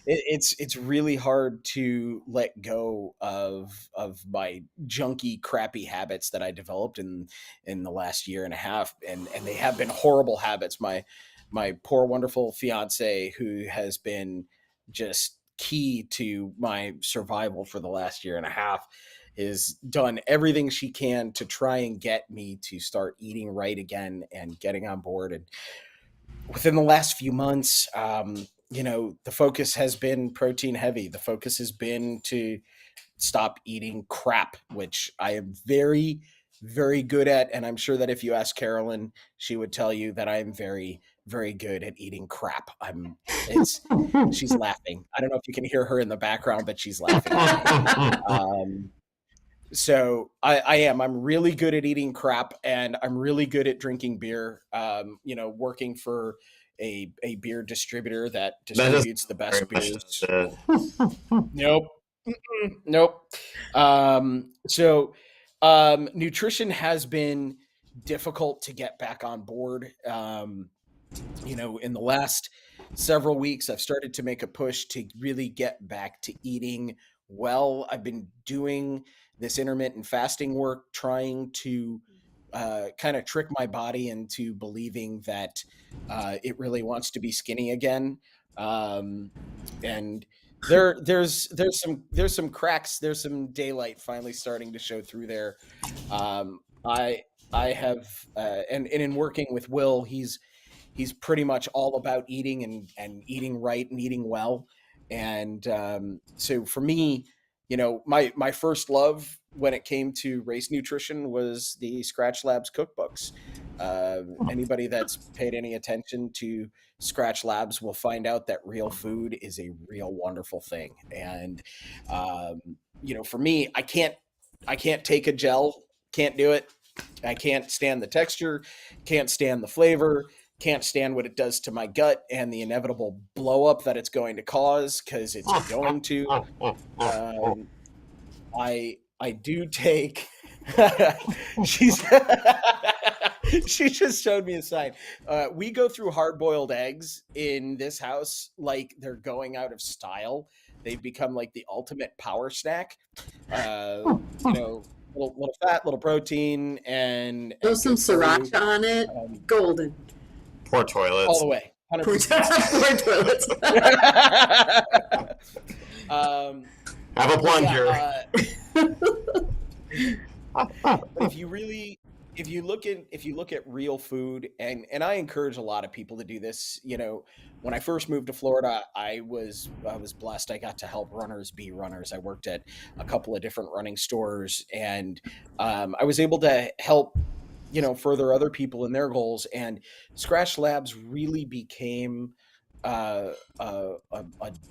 it's really hard to let go of my junky, crappy habits that I developed in the last year and a half, and they have been horrible habits. My poor, wonderful fiance, who has been just key to my survival for the last year and a half, has done everything she can to try and get me to start eating right again and getting on board. And within the last few months, the focus has been protein heavy. The focus has been to stop eating crap, which I am very, very good at. And I'm sure that if you ask Carolyn, she would tell you that I am very, very good at eating crap. She's laughing. I don't know if you can hear her in the background, but she's laughing at me. So I'm really good at eating crap, and I'm really good at drinking beer. Working for a beer distributor that That doesn't distributes the very best much, beers. does it? Nope. Nope. So nutrition has been difficult to get back on board. In the last several weeks, I've started to make a push to really get back to eating well. I've been doing this intermittent fasting work, trying to kind of trick my body into believing that it really wants to be skinny again. And There's some cracks. There's some daylight finally starting to show through there. Um, I I have and in working with Will, he's pretty much all about eating and eating right and eating well. And so for me, my first love when it came to race nutrition was the Scratch Labs cookbooks. Anybody that's paid any attention to Scratch Labs will find out that real food is a real wonderful thing. And for me, I can't take a gel, can't do it. I can't stand the texture, can't stand the flavor, can't stand what it does to my gut and the inevitable blow up that it's going to cause because it's going to. Um, I do take. she's she just showed me a sign. We go through hard boiled eggs in this house like they're going out of style. They've become like the ultimate power snack. Little fat, little protein, Throw and some good for you. sriracha on it. Golden. Poor All toilets. the way, Poor 100%. toilets. Have a plunger. But if you look at real food, and I encourage a lot of people to do this. When I first moved to Florida, I was blessed. I got to help runners be runners. I worked at a couple of different running stores, and I was able to help further other people in their goals. And Scratch Labs really became a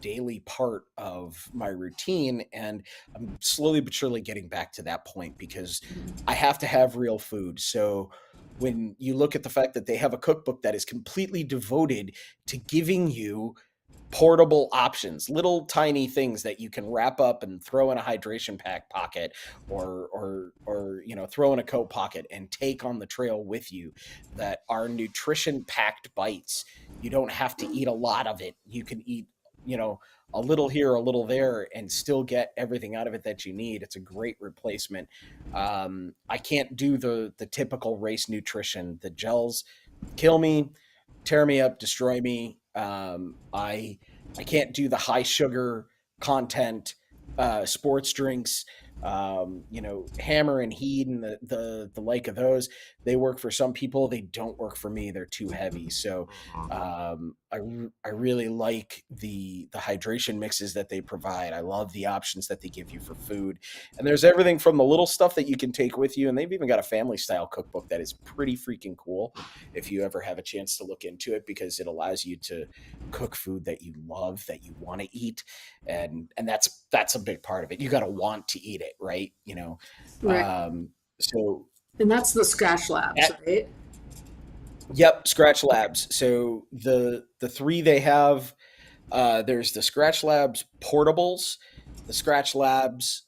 daily part of my routine, and I'm slowly but surely getting back to that point because I have to have real food. So when you look at the fact that they have a cookbook that is completely devoted to giving you portable options, little tiny things that you can wrap up and throw in a hydration pack pocket, or throw in a coat pocket and take on the trail with you, that are nutrition packed bites. You don't have to eat a lot of it. You can eat, a little here, a little there, and still get everything out of it that you need. It's a great replacement. I can't do the typical race nutrition. The gels kill me, tear me up, destroy me. I can't do the high sugar content sports drinks. Hammer and Heed and the like of those. They work for some people. They don't work for me. They're too heavy. So I really like the hydration mixes that they provide. I love the options that they give you for food. And there's everything from the little stuff that you can take with you, and they've even got a family style cookbook that is pretty freaking cool if you ever have a chance to look into it, because it allows you to cook food that you love, that you want to eat. And that's a big part of it. You got to want to eat it, right? Right. So And that's the Scratch Labs, right? Yep, Scratch Labs. So the three they have, there's the Scratch Labs portables, the Scratch Labs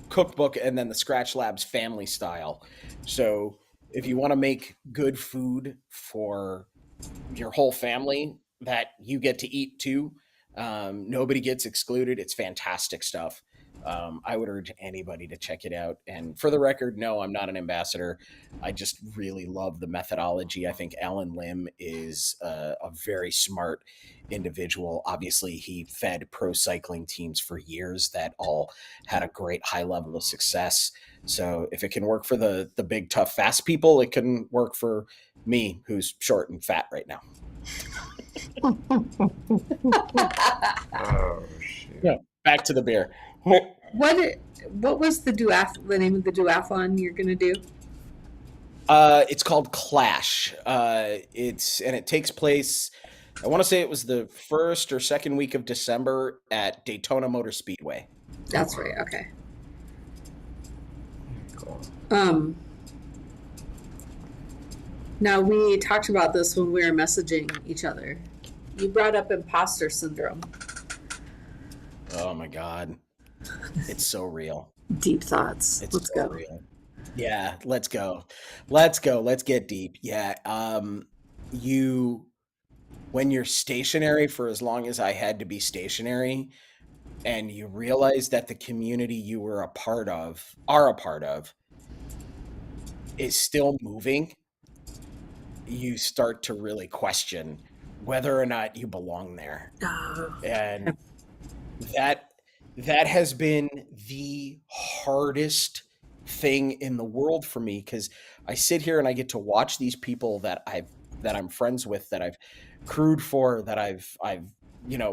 cookbook, and then the Scratch Labs family style. So if you want to make good food for your whole family that you get to eat too, nobody gets excluded. It's fantastic stuff. I would urge anybody to check it out. And for the record, no, I'm not an ambassador. I just really love the methodology. I think Alan Lim is a very smart individual. Obviously, he fed pro cycling teams for years that all had a great high level of success. So if it can work for the big, tough, fast people, it can work for me, who's short and fat right now. Oh shit. Yeah, back to the beer. What was the name of the duathlon you're gonna do? It's called Clash. It takes place. I want to say it was the first or second week of December at Daytona Motor Speedway. That's right. Okay. Cool. Now we talked about this when we were messaging each other. You brought up imposter syndrome. Oh my God, it's so real. Deep thoughts. It's Let's so go. real. Yeah, let's go. Let's go. Let's get deep. Yeah. You When you're stationary for as long as I had to be stationary, and you realize that the community you were are a part of, is still moving, you start to really question whether or not you belong there. Oh, And that that has been the hardest thing in the world for me, because I sit here and I get to watch these people that I'm friends with, that I've crewed for, that I've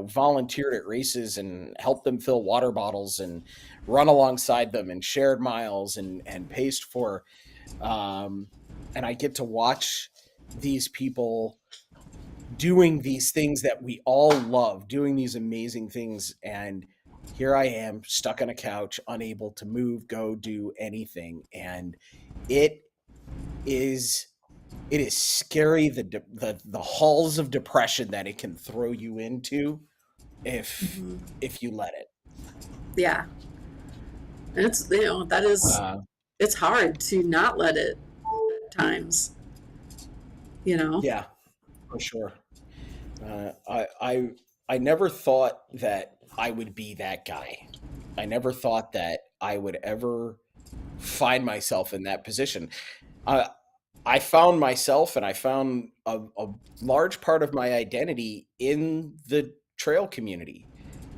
volunteered at races and helped them fill water bottles and run alongside them and shared miles and paced for, um, and I get to watch these people doing these things that we all love, doing these amazing things. And here I am stuck on a couch, unable to move, go do anything. And it is it is scary, the halls of depression that it can throw you into if you let it. Yeah. And it's, that is, Uh, it's hard to not let it at times, you know? yeah, for sure. I never thought that I would be that guy. I never thought that I would ever find myself in that position. I I found myself, and I found a large part of my identity in the trail community.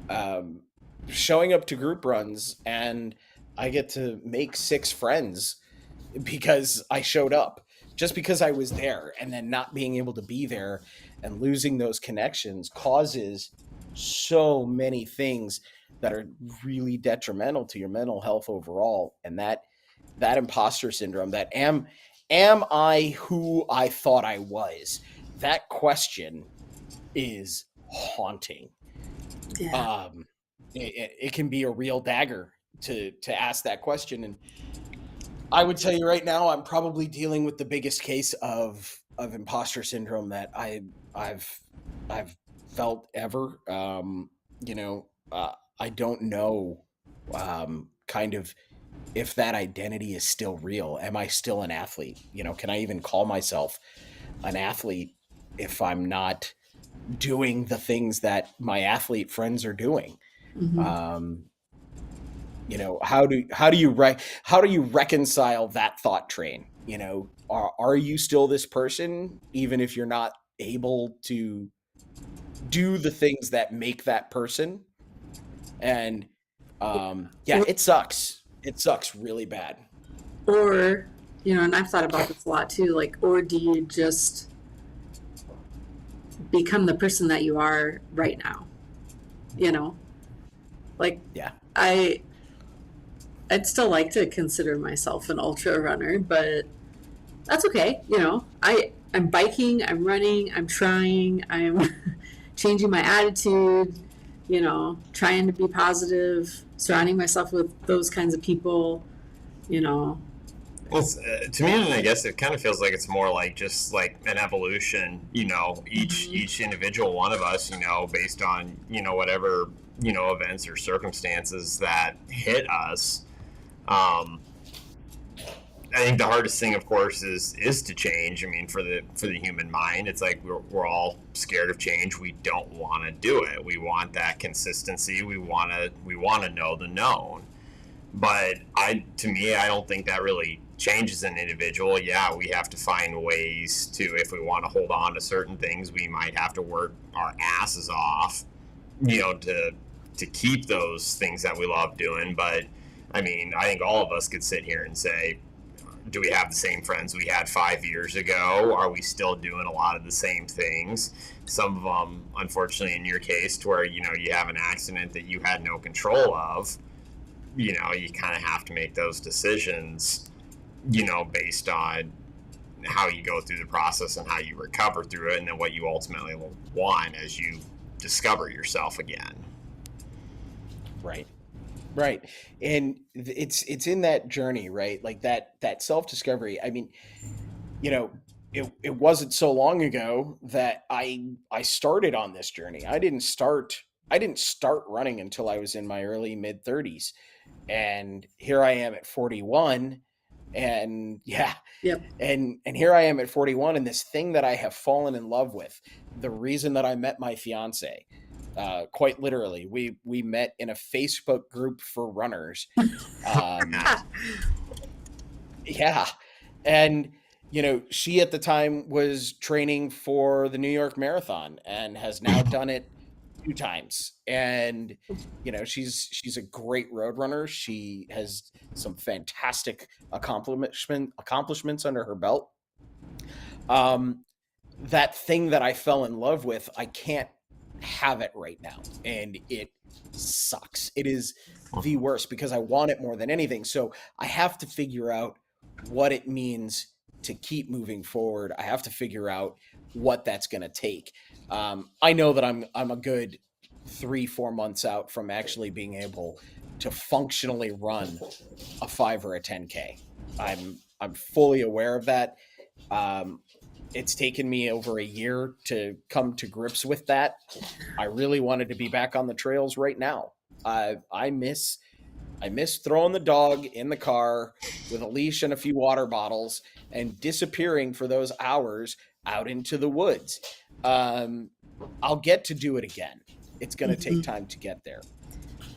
Um, Showing up to group runs, and I get to make six friends because I showed up, just because I was there, and then not being able to be there and losing those connections causes so many things that are really detrimental to your mental health overall. And that imposter syndrome, that am I who I thought I was, that question is haunting. Yeah. um it can be a real dagger to ask that question. And I would tell you right now, I'm probably dealing with the biggest case of imposter syndrome that I've I've felt ever. I don't know, kind of, if that identity is still real. Am I still an athlete? Can I even call myself an athlete if I'm not doing the things that my athlete friends are doing? Hmm. Um, how do you reconcile that thought train? Are you still this person even if you're not able to do the things that make that person? And yeah, Or, it sucks really bad. or, and I've thought about this a lot too, like, or do you just become the person that you are right now? You know, like, Yeah. I, I'd still like to consider myself an ultra runner, but that's okay. I'm biking, I'm running, I'm trying, I'm changing my attitude, trying to be positive, surrounding myself with those kinds of people, you know. Well, to me, I guess it kind of feels like it's more like just like an evolution. Mhm. Each individual one of us, based on whatever events or circumstances that hit us. Um, I think the hardest thing, of course, is to change. I mean, for the human mind, it's like we're all scared of change. We don't want to do it. We want that consistency. We want to know the known. But to me, I don't think that really changes an individual. Yeah, we have to find ways to, if we want to hold on to certain things, we might have to work our asses off, to keep those things that we love doing. But I mean, I think all of us could sit here and say, do we have the same friends we had 5 years ago? Are we still doing a lot of the same things? Some of them, unfortunately, in your case, to where you have an accident that you had no control of. You kind of have to make those decisions, based on how you go through the process and how you recover through it, and then what you ultimately want as you discover yourself again. Right. Right. And it's in that journey, right? Like that self-discovery. I mean, you know, it wasn't so long ago that I started on this journey. I didn't start running until I was in my early mid 30s. And here I am at 41. And yeah, Yep. and here I am at 41, and this thing that I have fallen in love with, the reason that I met my fiance, quite literally, we met in a Facebook group for runners. Um, yeah, and she at the time was training for the New York Marathon and has now done it 2 times. And she's a great road runner. She has some fantastic accomplishments under her belt. That thing that I fell in love with, I can't have it right now, and it sucks. It is the worst because I want it more than anything. So I have to figure out what it means to keep moving forward. I have to figure out what that's going to take. I know that I'm a good 3-4 months out from actually being able to functionally run a 5 or a 10K. I'm fully aware of that. It's taken me over a year to come to grips with that. I really wanted to be back on the trails right now. I miss throwing the dog in the car with a leash and a few water bottles and disappearing for those hours out into the woods. I'll get to do it again. It's going to take time to get there.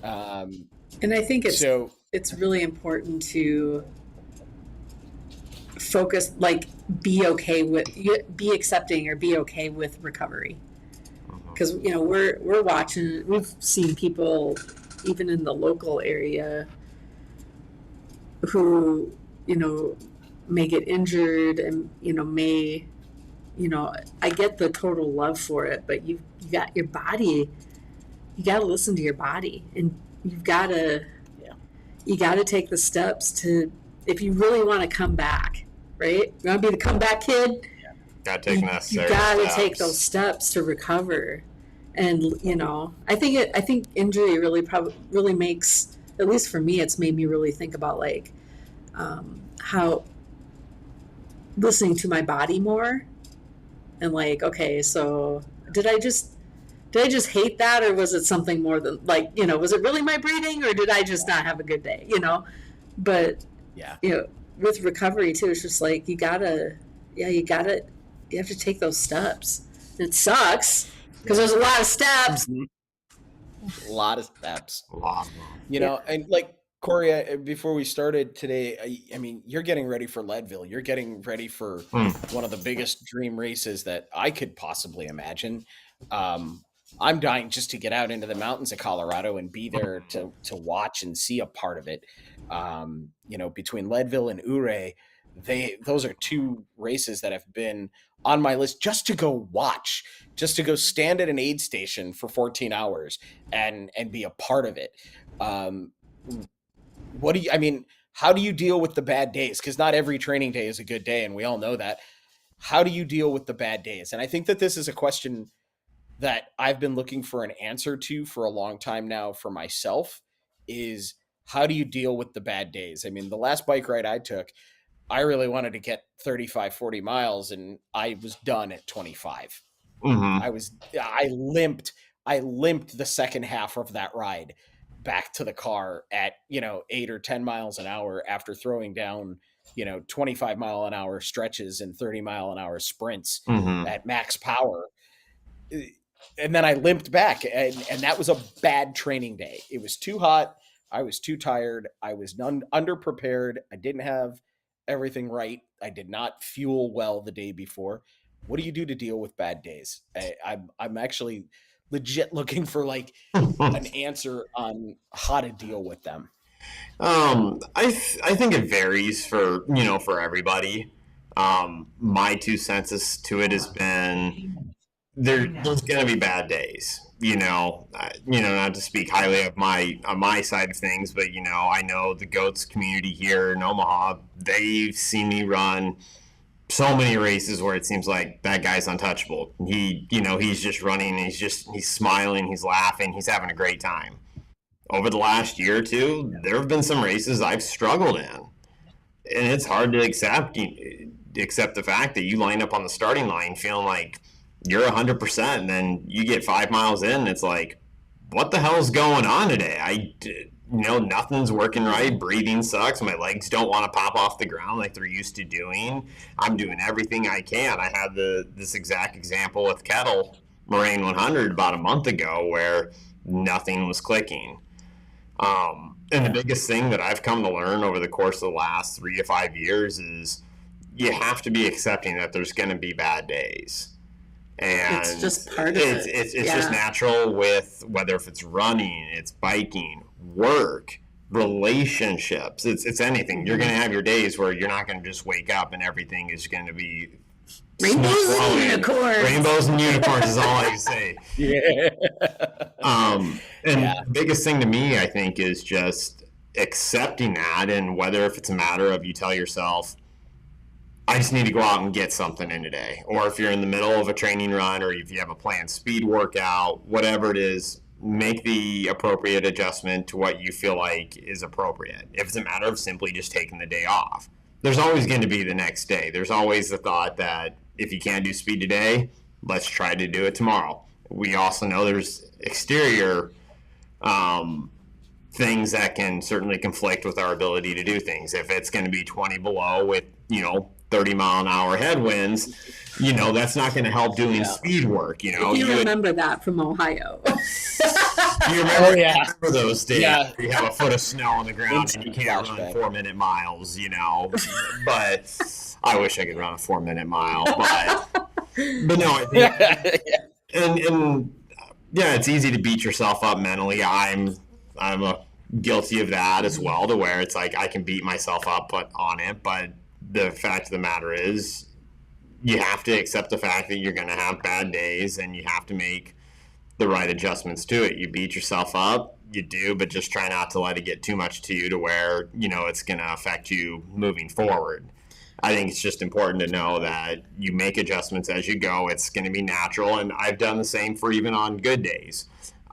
And I think it's really important to focus, like be accepting or be okay with recovery. Because we're watching, we've seen people even in the local area who may get injured and I get the total love for it, but you got your body, you got to listen to your body, and you got to take the steps to, if you really want to come back, right? You want to be the comeback kid. Got to take necessary You got to steps. take those steps to recover. And I think injury really makes, at least for me, it's made me really think about like how listening to my body more, and like, okay, so did I just hate that, or was it something more than was it really my breathing, or did I just not have a good day? But with recovery too, it's just like you have to take those steps. It sucks because there's a lot of steps. A lot of steps. And like Cory, before we started today, I mean, you're getting ready for Leadville. You're getting ready for one of the biggest dream races that I could possibly imagine. I'm dying just to get out into the mountains of Colorado and be there to watch and see a part of it. Between Leadville and Ouray, those are 2 races that have been on my list just to go watch, just to go stand at an aid station for 14 hours and be a part of it. How do you deal with the bad days? Because not every training day is a good day, and we all know that. How do you deal with the bad days? And I think that this is a question that I've been looking for an answer to for a long time now for myself, is how do you deal with the bad days? I mean, the last bike ride I took, I really wanted to get 35, 40 miles, and I was done at 25. I limped the second half of that ride back to the car at 8 or 10 miles an hour after throwing down 25 mile an hour stretches and 30 mile an hour sprints at max power. And then I limped back, and that was a bad training day. It was too hot. I was too tired. I was underprepared. I didn't have everything right. I did not fuel well the day before. What do you do to deal with bad days? I'm actually legit looking for like an answer on how to deal with them. I think it varies for everybody. My 2 cents to it has been there's going to be bad days. Not to speak highly of my side of things, but I know the GOATS community here in Omaha, they've seen me run so many races where it seems like that guy's untouchable. He's just running, he's smiling, he's laughing, he's having a great time. Over the last year or 2, there have been some races I've struggled in, and it's hard to accept the fact that you line up on the starting line feeling like you're 100%, and then you get 5 miles in, and it's like, what the hell's going on today? Nothing's working right. Breathing sucks. My legs don't want to pop off the ground like they're used to doing. I'm doing everything I can. I had this exact example with Kettle Moraine 100 about a month ago where nothing was clicking. And the biggest thing that I've come to learn over the course of the last 3 to 5 years is you have to be accepting that there's going to be bad days. And It's just part of it's just natural with whether if it's running, it's biking, work, relationships, it's anything. You're going to have your days where you're not going to just wake up and everything is going to be Rainbows and unicorns. Rainbows and unicorns is all I can say. Yeah. The biggest thing to me, I think, is just accepting that, and whether if it's a matter of you tell yourself, I just need to go out and get something in today. Or if you're in the middle of a training run, or if you have a planned speed workout, whatever it is, make the appropriate adjustment to what you feel like is appropriate. If it's a matter of simply just taking the day off, there's always going to be the next day. There's always the thought that if you can't do speed today, let's try to do it tomorrow. We also know there's exterior things that can certainly conflict with our ability to do things. If it's going to be 20 below with, 30-mile-an-hour headwinds, that's not going to help doing speed work. You remember that from Ohio. You remember those days where you have a foot of snow on the ground and you can't run 4-minute miles, But I wish I could run a 4-minute mile. But no, I think, and it's easy to beat yourself up mentally. I'm guilty of that as well, to where it's like I can beat myself up on it, but the fact of the matter is you have to accept the fact that you're going to have bad days, and you have to make the right adjustments to it. You beat yourself up, you do, but just try not to let it get too much to you to where, it's going to affect you moving forward. I think it's just important to know that you make adjustments as you go. It's going to be natural, and I've done the same for even on good days.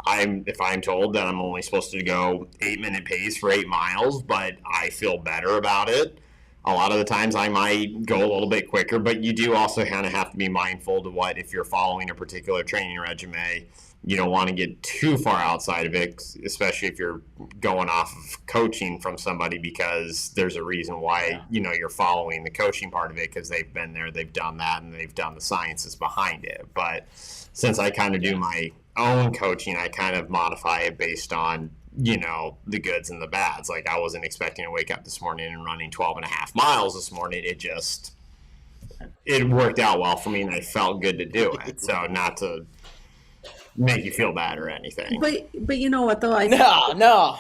If I'm told that I'm only supposed to go 8-minute pace for 8 miles, but I feel better about it, a lot of the times I might go a little bit quicker, but you do also kind of have to be mindful to what, if you're following a particular training regimen, you don't want to get too far outside of it, especially if you're going off of coaching from somebody, because there's a reason why, you're following the coaching part of it, because they've been there, they've done that, and they've done the sciences behind it. But since I kind of do my own coaching, I kind of modify it based on, the goods and the bads. Like, I wasn't expecting to wake up this morning and running 12.5 miles this morning. It worked out well for me, and I felt good to do it. So not to make you feel bad or anything. But you know what, though? No.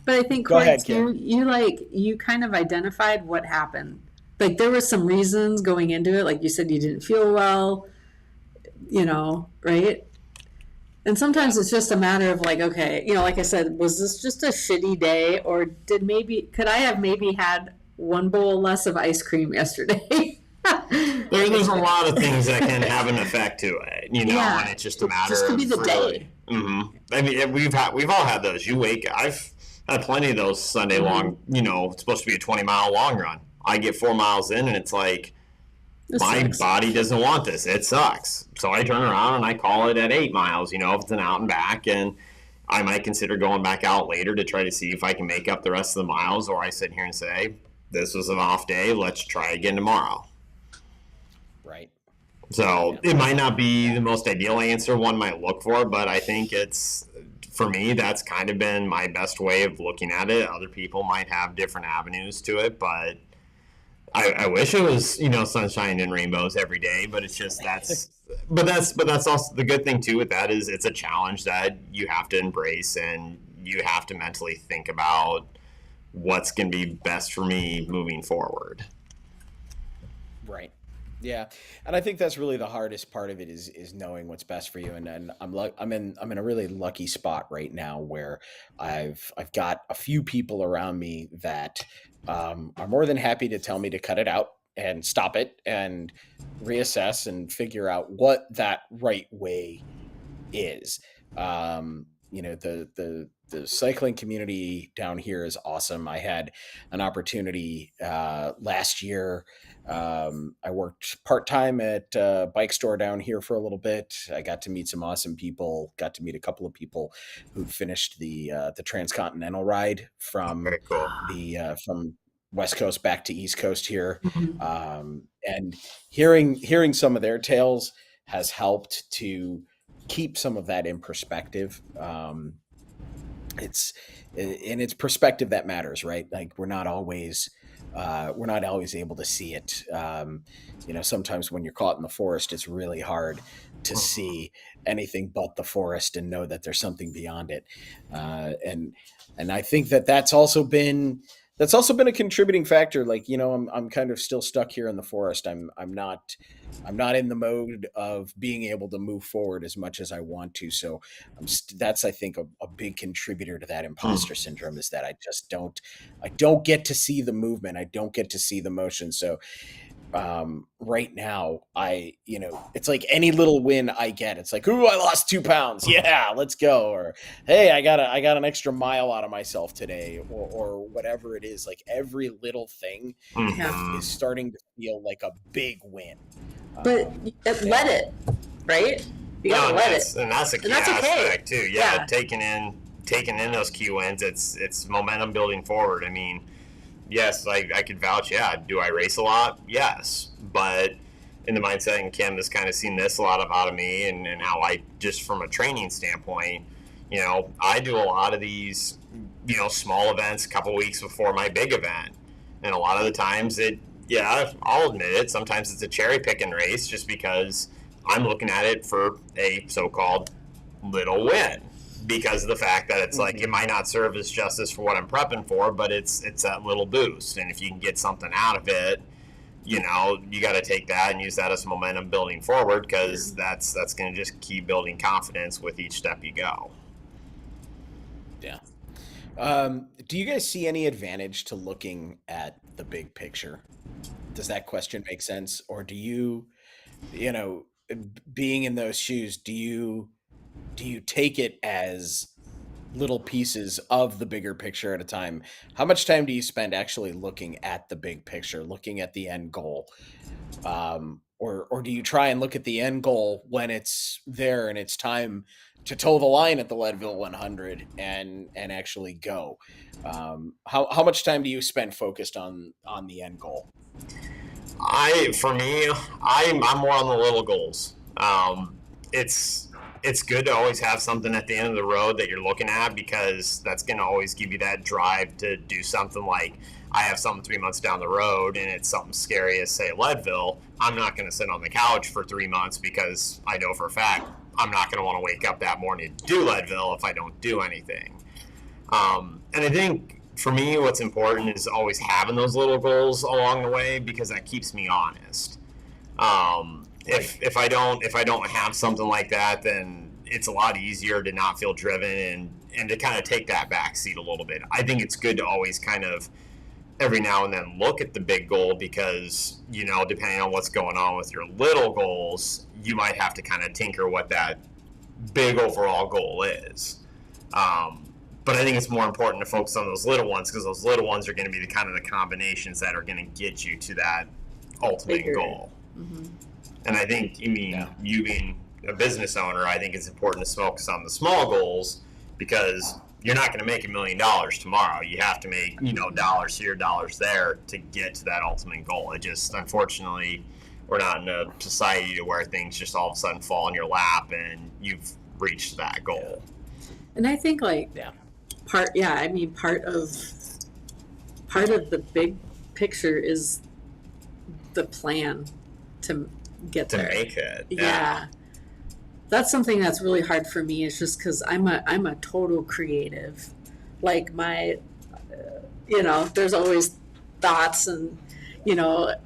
But I think, Go ahead, Kim. you kind of identified what happened. Like, there were some reasons going into it. Like you said, you didn't feel well, right? And sometimes it's just a matter of like, okay, like I said, was this just a shitty day, or could I have maybe had one bowl less of ice cream yesterday? There's a lot of things that can have an effect to it, and it's just a matter of. Just could be the day. Mm-hmm. I mean, we've all had those. I've had plenty of those Sunday long. It's supposed to be a 20-mile long run. I get 4 miles in, and it's like, my body doesn't want this. It sucks. So I turn around and I call it at 8 miles, if it's an out and back, and I might consider going back out later to try to see if I can make up the rest of the miles, or I sit here and say, this was an off day, let's try again tomorrow. Right. So it might not be the most ideal answer one might look for, but I think for me, that's kind of been my best way of looking at it. Other people might have different avenues to it, but I wish it was, sunshine and rainbows every day, but it's just but that's also the good thing too with that is it's a challenge that you have to embrace, and you have to mentally think about what's going to be best for me moving forward. Right. Yeah, and I think that's really the hardest part of it is knowing what's best for you. And I'm in a really lucky spot right now where I've got a few people around me that are more than happy to tell me to cut it out and stop it and reassess and figure out what that right way is. The cycling community down here is awesome. I had an opportunity last year. I worked part-time at a bike store down here for a little bit. I got to meet some awesome people, got to meet a couple of people who finished the transcontinental ride from from West Coast back to East Coast here. Mm-hmm. And hearing some of their tales has helped to keep some of that in perspective. It's perspective that matters, right? Like, we're not always we're not always able to see it. Sometimes when you're caught in the forest, it's really hard to see anything but the forest and know that there's something beyond it. And I think that's also been a contributing factor. Like, I'm kind of still stuck here in the forest. I'm not in the mode of being able to move forward as much as I want to. So that's, I think, a big contributor to that imposter syndrome, is that I don't get to see the movement. I don't get to see the motion. So right now, it's like any little win I get, it's like, ooh, I lost 2 pounds. Yeah, let's go. Or, hey, I got an extra mile out of myself today, or whatever it is. Like, every little thing is starting to feel like a big win. But let it, right? You gotta let it, and that's a key aspect too. Yeah, taking in those key wins. It's momentum building forward. I mean, yes, I could vouch. Yeah, do I race a lot? Yes, but in the mindset, and Kim has kind of seen this a lot out of me, and how I, just from a training standpoint, I do a lot of these, small events a couple weeks before my big event, and a lot of the times I'll admit it, sometimes it's a cherry picking race, just because I'm looking at it for a so-called little win, because of the fact that it's like, it might not serve as justice for what I'm prepping for, but it's that little boost. And if you can get something out of it, you got to take that and use that as momentum building forward, because that's going to just keep building confidence with each step you go. Yeah. Do you guys see any advantage to looking at the big picture? Does that question make sense? Or do you, being in those shoes, do you take it as little pieces of the bigger picture at a time? How much time do you spend actually looking at the big picture, looking at the end goal? Or do you try and look at the end goal when it's there and it's time to toe the line at the Leadville 100 and actually go? How much time do you spend focused on the end goal? For me, I'm more on the little goals. It's good to always have something at the end of the road that you're looking at, because that's going to always give you that drive to do something. Like, I have something 3 months down the road and it's something scary as, say, Leadville. I'm not going to sit on the couch for 3 months, because I know for a fact I'm not going to want to wake up that morning to do Leadville if I don't do anything. And I think for me, what's important is always having those little goals along the way, because that keeps me honest. If I don't have something like that, then it's a lot easier to not feel driven and to kind of take that back seat a little bit. I think it's good to always kind of every now and then look at the big goal, because, depending on what's going on with your little goals, you might have to kind of tinker what that big overall goal is. But I think it's more important to focus on those little ones, because those little ones are going to be the kind of the combinations that are going to get you to that ultimate goal. Mm-hmm. And I think, you being a business owner, I think it's important to focus on the small goals, because you're not going to make $1 million tomorrow. You have to make, dollars here, dollars there to get to that ultimate goal. It just, unfortunately, we're not in a society to where things just all of a sudden fall in your lap and you've reached that goal. And I think part of the big picture is the plan to get there. To make it. Yeah. That's something that's really hard for me. It's just because I'm a total creative. Like, my, there's always thoughts, and, it's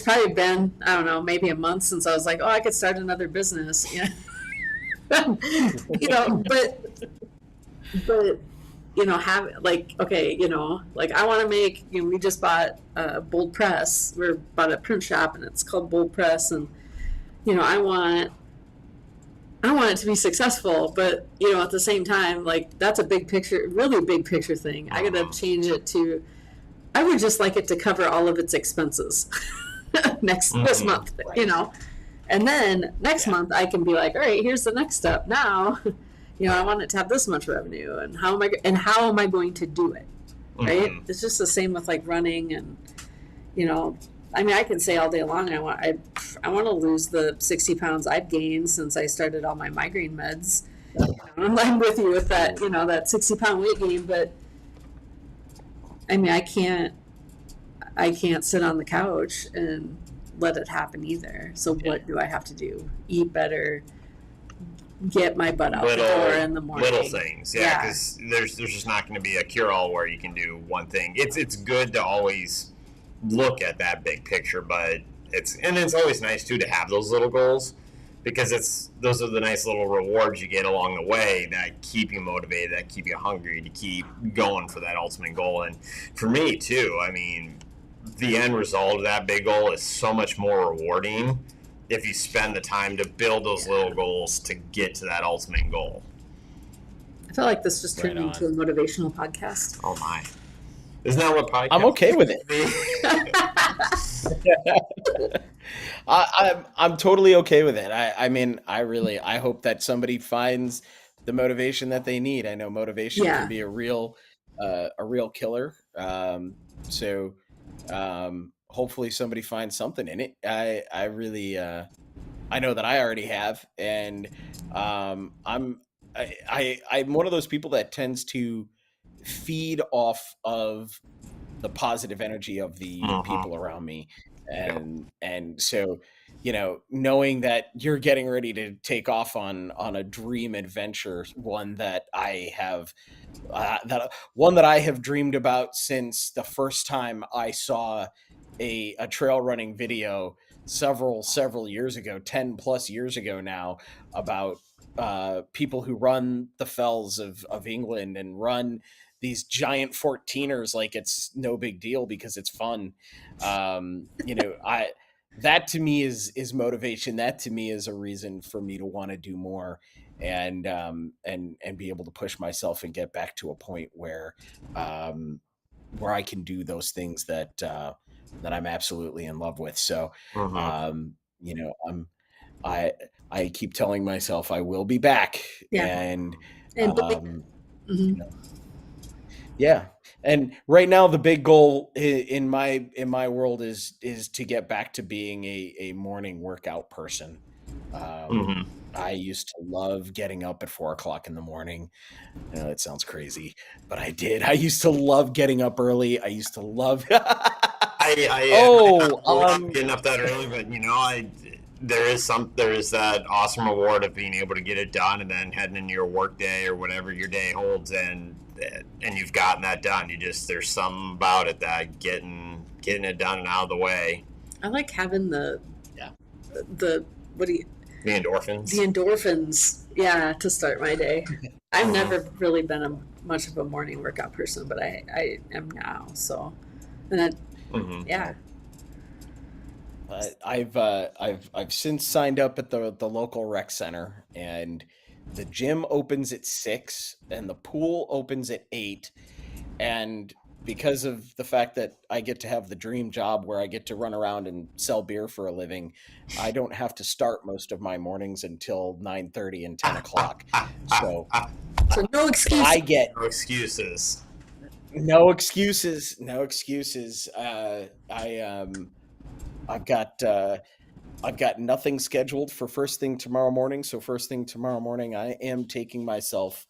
probably been, I don't know, maybe a month since I was like, oh, I could start another business. But have I want to make, we just bought a Bold Press. We bought a print shop, and it's called Bold Press, and I want it to be successful, but at the same time, like, that's a big picture, really big picture thing. I got to change it to, I would just like it to cover all of its expenses this month, right. And then next month I can be like, all right, here's the next step. Now, I want it to have this much revenue, and how am I going to do it? Right? Mm-hmm. It's just the same with, like, running, and I can say all day long, I want to lose the 60 pounds I've gained since I started all my migraine meds. I'm with you with that, that 60-pound weight gain, but I mean, I can't sit on the couch and let it happen either. So what do I have to do? Eat better, get my butt out the door in the morning. Little things, yeah, because there's just not going to be a cure-all where you can do one thing. It's good to always look at that big picture, but it's always nice too to have those little goals, because those are the nice little rewards you get along the way that keep you motivated, that keep you hungry to keep going for that ultimate goal. And for me too, I mean, the end result of that big goal is so much more rewarding if you spend the time to build those little goals to get to that ultimate goal. I feel like this just turned into a motivational podcast. Oh my. Isn't that what podcast? I'm okay with it. I'm totally okay with it. I mean, I hope that somebody finds the motivation that they need. I know motivation can be a real killer. So hopefully somebody finds something in it. I really, I know that I already have, and I'm one of those people that tends to feed off of the positive energy of the people around me. And so, knowing that you're getting ready to take off on a dream adventure, one that I have dreamed about since the first time I saw a trail running video several years ago, 10 plus years ago now, about people who run the fells of England and run these giant 14ers like it's no big deal because it's fun. That to me is motivation. That to me is a reason for me to want to do more and be able to push myself and get back to a point where I can do those things that I'm absolutely in love with. So, I keep telling myself I will be back, and yeah. And right now, the big goal in my world is to get back to being a morning workout person. I used to love getting up at 4:00 in the morning. It sounds crazy, but I did. I used to love getting up early. I used to love. I love getting up that early, but there is that awesome reward of being able to get it done and then heading into your work day or whatever your day holds, and you've gotten that done. There's something about it that getting it done and out of the way. I like having the endorphins. The endorphins, to start my day. I've never really been much of a morning workout person, but I am now. So, and that, I've since signed up at the local rec center, and the gym opens at 6 and the pool opens at 8. And because of the fact that I get to have the dream job where I get to run around and sell beer for a living, I don't have to start most of my mornings until 9:30 and 10 o'clock. So no excuses. I get no excuses. No excuses. No excuses. I've got nothing scheduled for first thing tomorrow morning. So first thing tomorrow morning, I am taking myself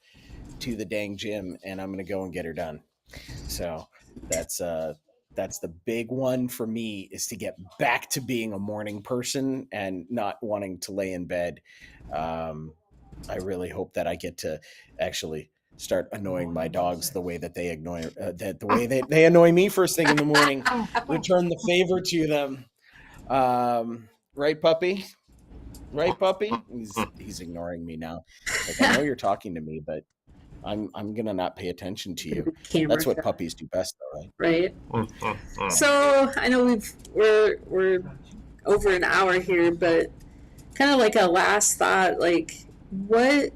to the dang gym, and I'm going to go and get her done. So that's the big one for me, is to get back to being a morning person and not wanting to lay in bed. I really hope that I get to actually start annoying my dogs the way that they they annoy me first thing in the morning. Return the favor to them. Right, puppy? Right, puppy? He's ignoring me now. Like, I know you're talking to me, but I'm gonna not pay attention to you. That's what puppies do best, though, right? Right. So I know we're over an hour here, but kind of like a last thought, what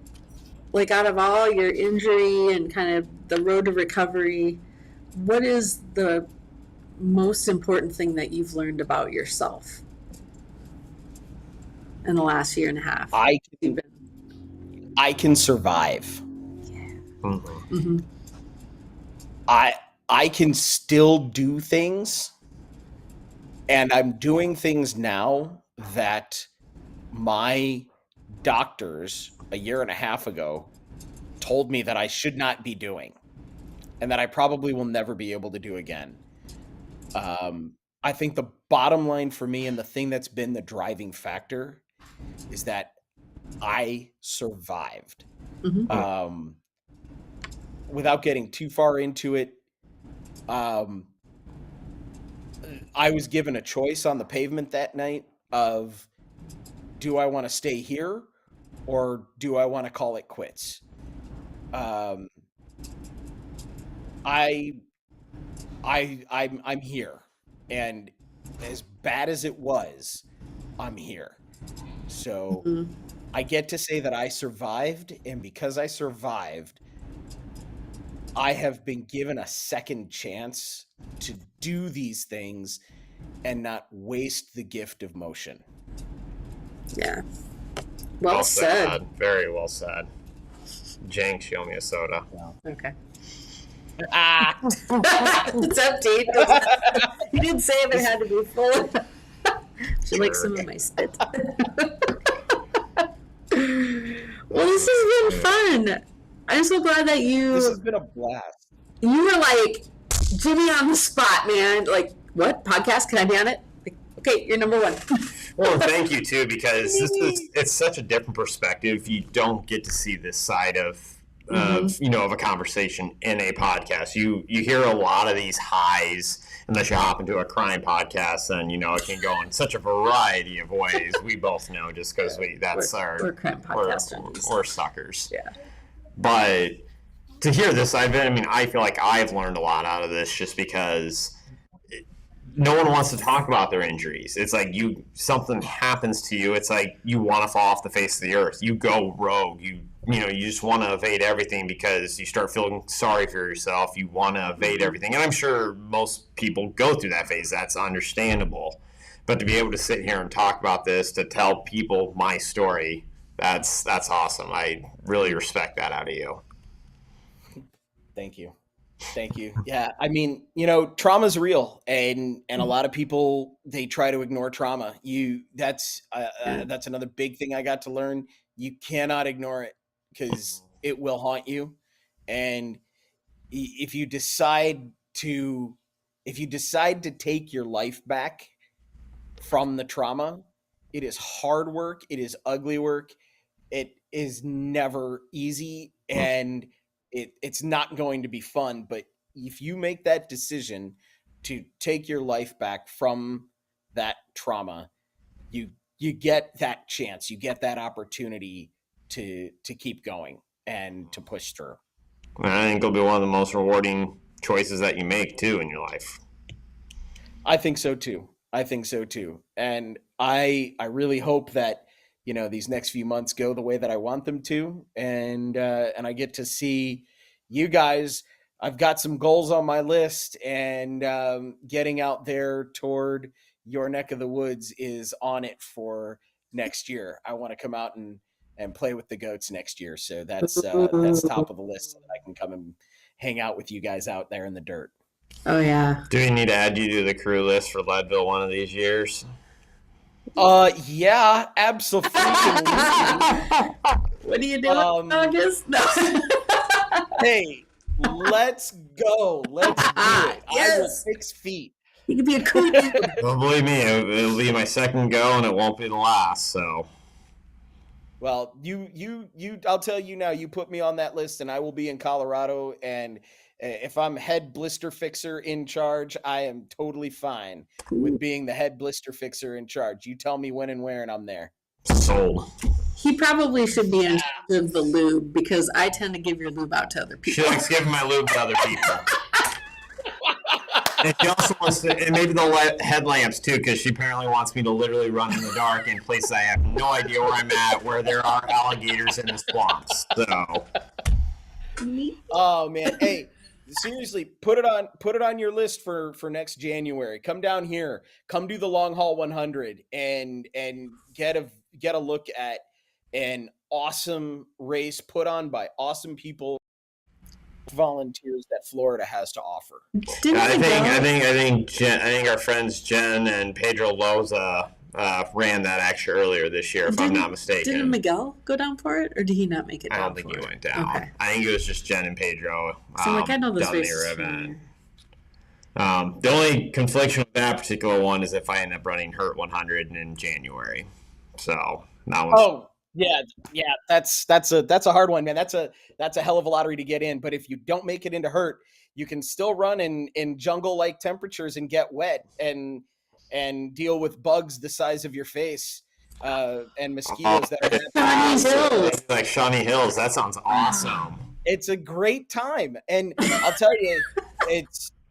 out of all your injury and kind of the road to recovery, what is the most important thing that you've learned about yourself in the last year and a half? I can survive. Mm-hmm. I can still do things, and I'm doing things now that my doctors a year and a half ago told me that I should not be doing. and that I probably will never be able to do again. I think the bottom line for me, and the thing that's been the driving factor, is that I survived. Mhm. Without getting too far into it, I was given a choice on the pavement that night of, do I want to stay here or do I want to call it quits? Um, I'm here, and as bad as it was, I'm here. So Mhm. I get to say that I survived, and because I survived, I have been given a second chance to do these things and not waste the gift of motion. Yeah. Well said. Very well said. Jenks, you owe me a soda. Okay. Ah, It's empty. You didn't say if it had to be full. Should like some of my spit. Well, this has been fun. I'm so glad that this has been a blast. you were like Jimmy on the spot, man. Like, what podcast? Can I be on it? Like, okay, you're number one. Well, thank you too, because it's such a different perspective. You don't get to see this side of of a conversation in a podcast. You hear a lot of these highs, unless you hop into a crime podcast, and it can go in such a variety of ways. We both know, just because we're crime podcasters. we're suckers. Yeah. But to hear this, I feel like I've learned a lot out of this, just because no one wants to talk about their injuries. It's like something happens to you. It's like you want to fall off the face of the earth. You go rogue. You just want to evade everything because you start feeling sorry for yourself. You want to evade everything. And I'm sure most people go through that phase. That's understandable. But to be able to sit here and talk about this, to tell people my story, that's awesome. I really respect that out of you. Thank you. Yeah, trauma's real, and a lot of people, they try to ignore trauma. That's another big thing I got to learn. You cannot ignore it, because it will haunt you. And if you decide to take your life back from the trauma, it is hard work. It is ugly work. It is never easy, and it's not going to be fun. But if you make that decision to take your life back from that trauma, you get that chance, you get that opportunity to keep going and to push through. And I think it'll be one of the most rewarding choices that you make too in your life. I think so too. And I really hope that these next few months go the way that I want them to, and I get to see you guys. I've got some goals on my list, and getting out there toward your neck of the woods is on it for next year. I want to come out and play with the goats next year, so that's top of the list, so that I can come and hang out with you guys out there in the dirt. Oh yeah. Do we need to add you to the crew list for Leadville one of these years? Yeah, absolutely. What are you doing, August? No. Hey, let's go. Let's do it. Yes. I will 6 feet. You could be a cool. Well, believe me, it'll be my second go, and it won't be the last. So, well, I'll tell you now. You put me on that list, and I will be in Colorado. And if I'm head blister fixer in charge, I am totally fine with being the head blister fixer in charge. You tell me when and where, and I'm there. Sold. He probably should be in charge of the lube, because I tend to give your lube out to other people. She likes giving my lube to other people. And she also wants to, and maybe the headlamps too, because she apparently wants me to literally run in the dark in places I have no idea where I'm at, where there are alligators in the swamps. So. Oh man, hey. Seriously, put it on your list for next January. Come down here, come do the Long Haul 100, and get a look at an awesome race put on by awesome people, volunteers that Florida has to offer. I think our friends Jen and Pedro Loza ran that actually earlier this year, if I'm not mistaken. Didn't Miguel go down for it, or did he not make it down? I don't think he went down. Okay. I think it was just Jen and Pedro. So I know this race is event. The only confliction with that particular one is if I end up running Hurt 100 in January. So that one's... Oh yeah, that's a hard one, man. That's a hell of a lottery to get in. But if you don't make it into Hurt, you can still run in jungle-like temperatures and get wet and deal with bugs the size of your face and mosquitoes that are like Shawnee Hills. That sounds awesome. It's a great time, and I'll tell you, it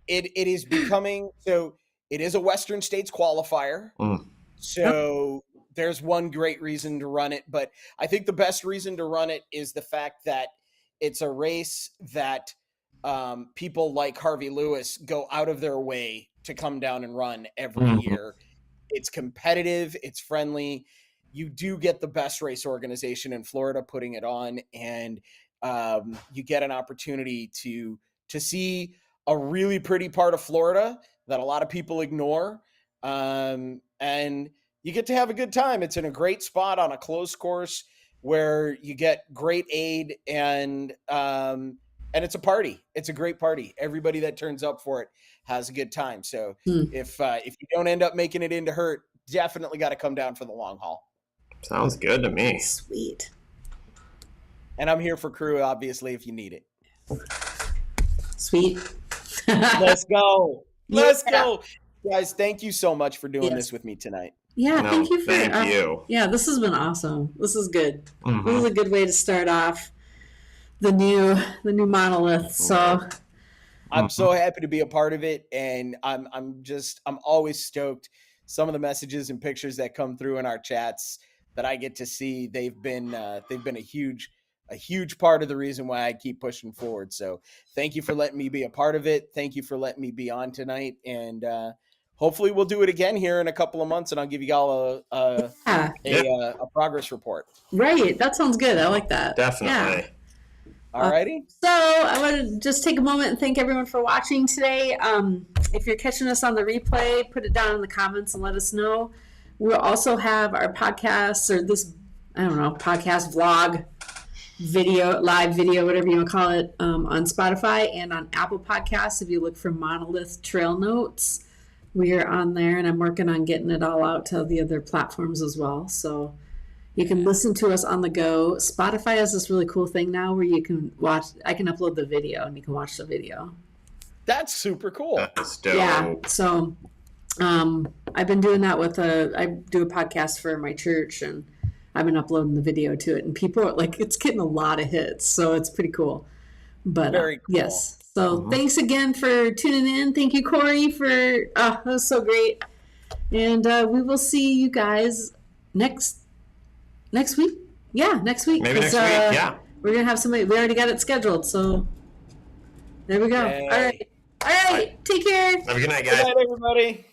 is becoming so. It is a Western States qualifier, so there's one great reason to run it. But I think the best reason to run it is the fact that it's a race that people like Harvey Lewis go out of their way to come down and run every year. It's competitive. It's friendly. You do get the best race organization in Florida putting it on, and you get an opportunity to see a really pretty part of Florida that a lot of people ignore. And you get to have a good time. It's in a great spot on a closed course where you get great aid and it's a party. It's a great party. Everybody that turns up for it has a good time. So if you don't end up making it into Hurt, definitely got to come down for the long haul. Sounds good to me. Sweet. And I'm here for crew, obviously, if you need it. Sweet. Let's go. Let's go. Guys, thank you so much for doing this with me tonight. Yeah, thank you. Thank you. Yeah, this has been awesome. This is good. This is a good way to start off the new Monolith. So I'm so happy to be a part of it, and I'm always stoked. Some of the messages and pictures that come through in our chats that I get to see, they've been a huge part of the reason why I keep pushing forward. So thank you for letting me be a part of it. Thank you for letting me be on tonight, and hopefully we'll do it again here in a couple of months, and I'll give you all a progress report. Right, that sounds good. I like that. Definitely. Yeah. Alrighty. So I want to just take a moment and thank everyone for watching today. If you're catching us on the replay, put it down in the comments and let us know. We'll also have our podcasts or this, podcast vlog video, live video, whatever you want to call it, on Spotify and on Apple Podcasts. If you look for Monolith Trail Notes, we are on there, and I'm working on getting it all out to the other platforms as well. So you can listen to us on the go. Spotify has this really cool thing now where you can watch. I can upload the video, and you can watch the video. That's super cool. That's dope. Yeah. So I've been doing that I do a podcast for my church, and I've been uploading the video to it, and people are like, it's getting a lot of hits, so it's pretty cool. But very cool. Yes. So thanks again for tuning in. Thank you, Cory, that was so great. And we will see you guys next week. Yeah, next week. Maybe next week. Yeah. We're gonna have somebody. We already got it scheduled, so there we go. Yay. All right. Take care. Have a good night, guys. Good night, everybody.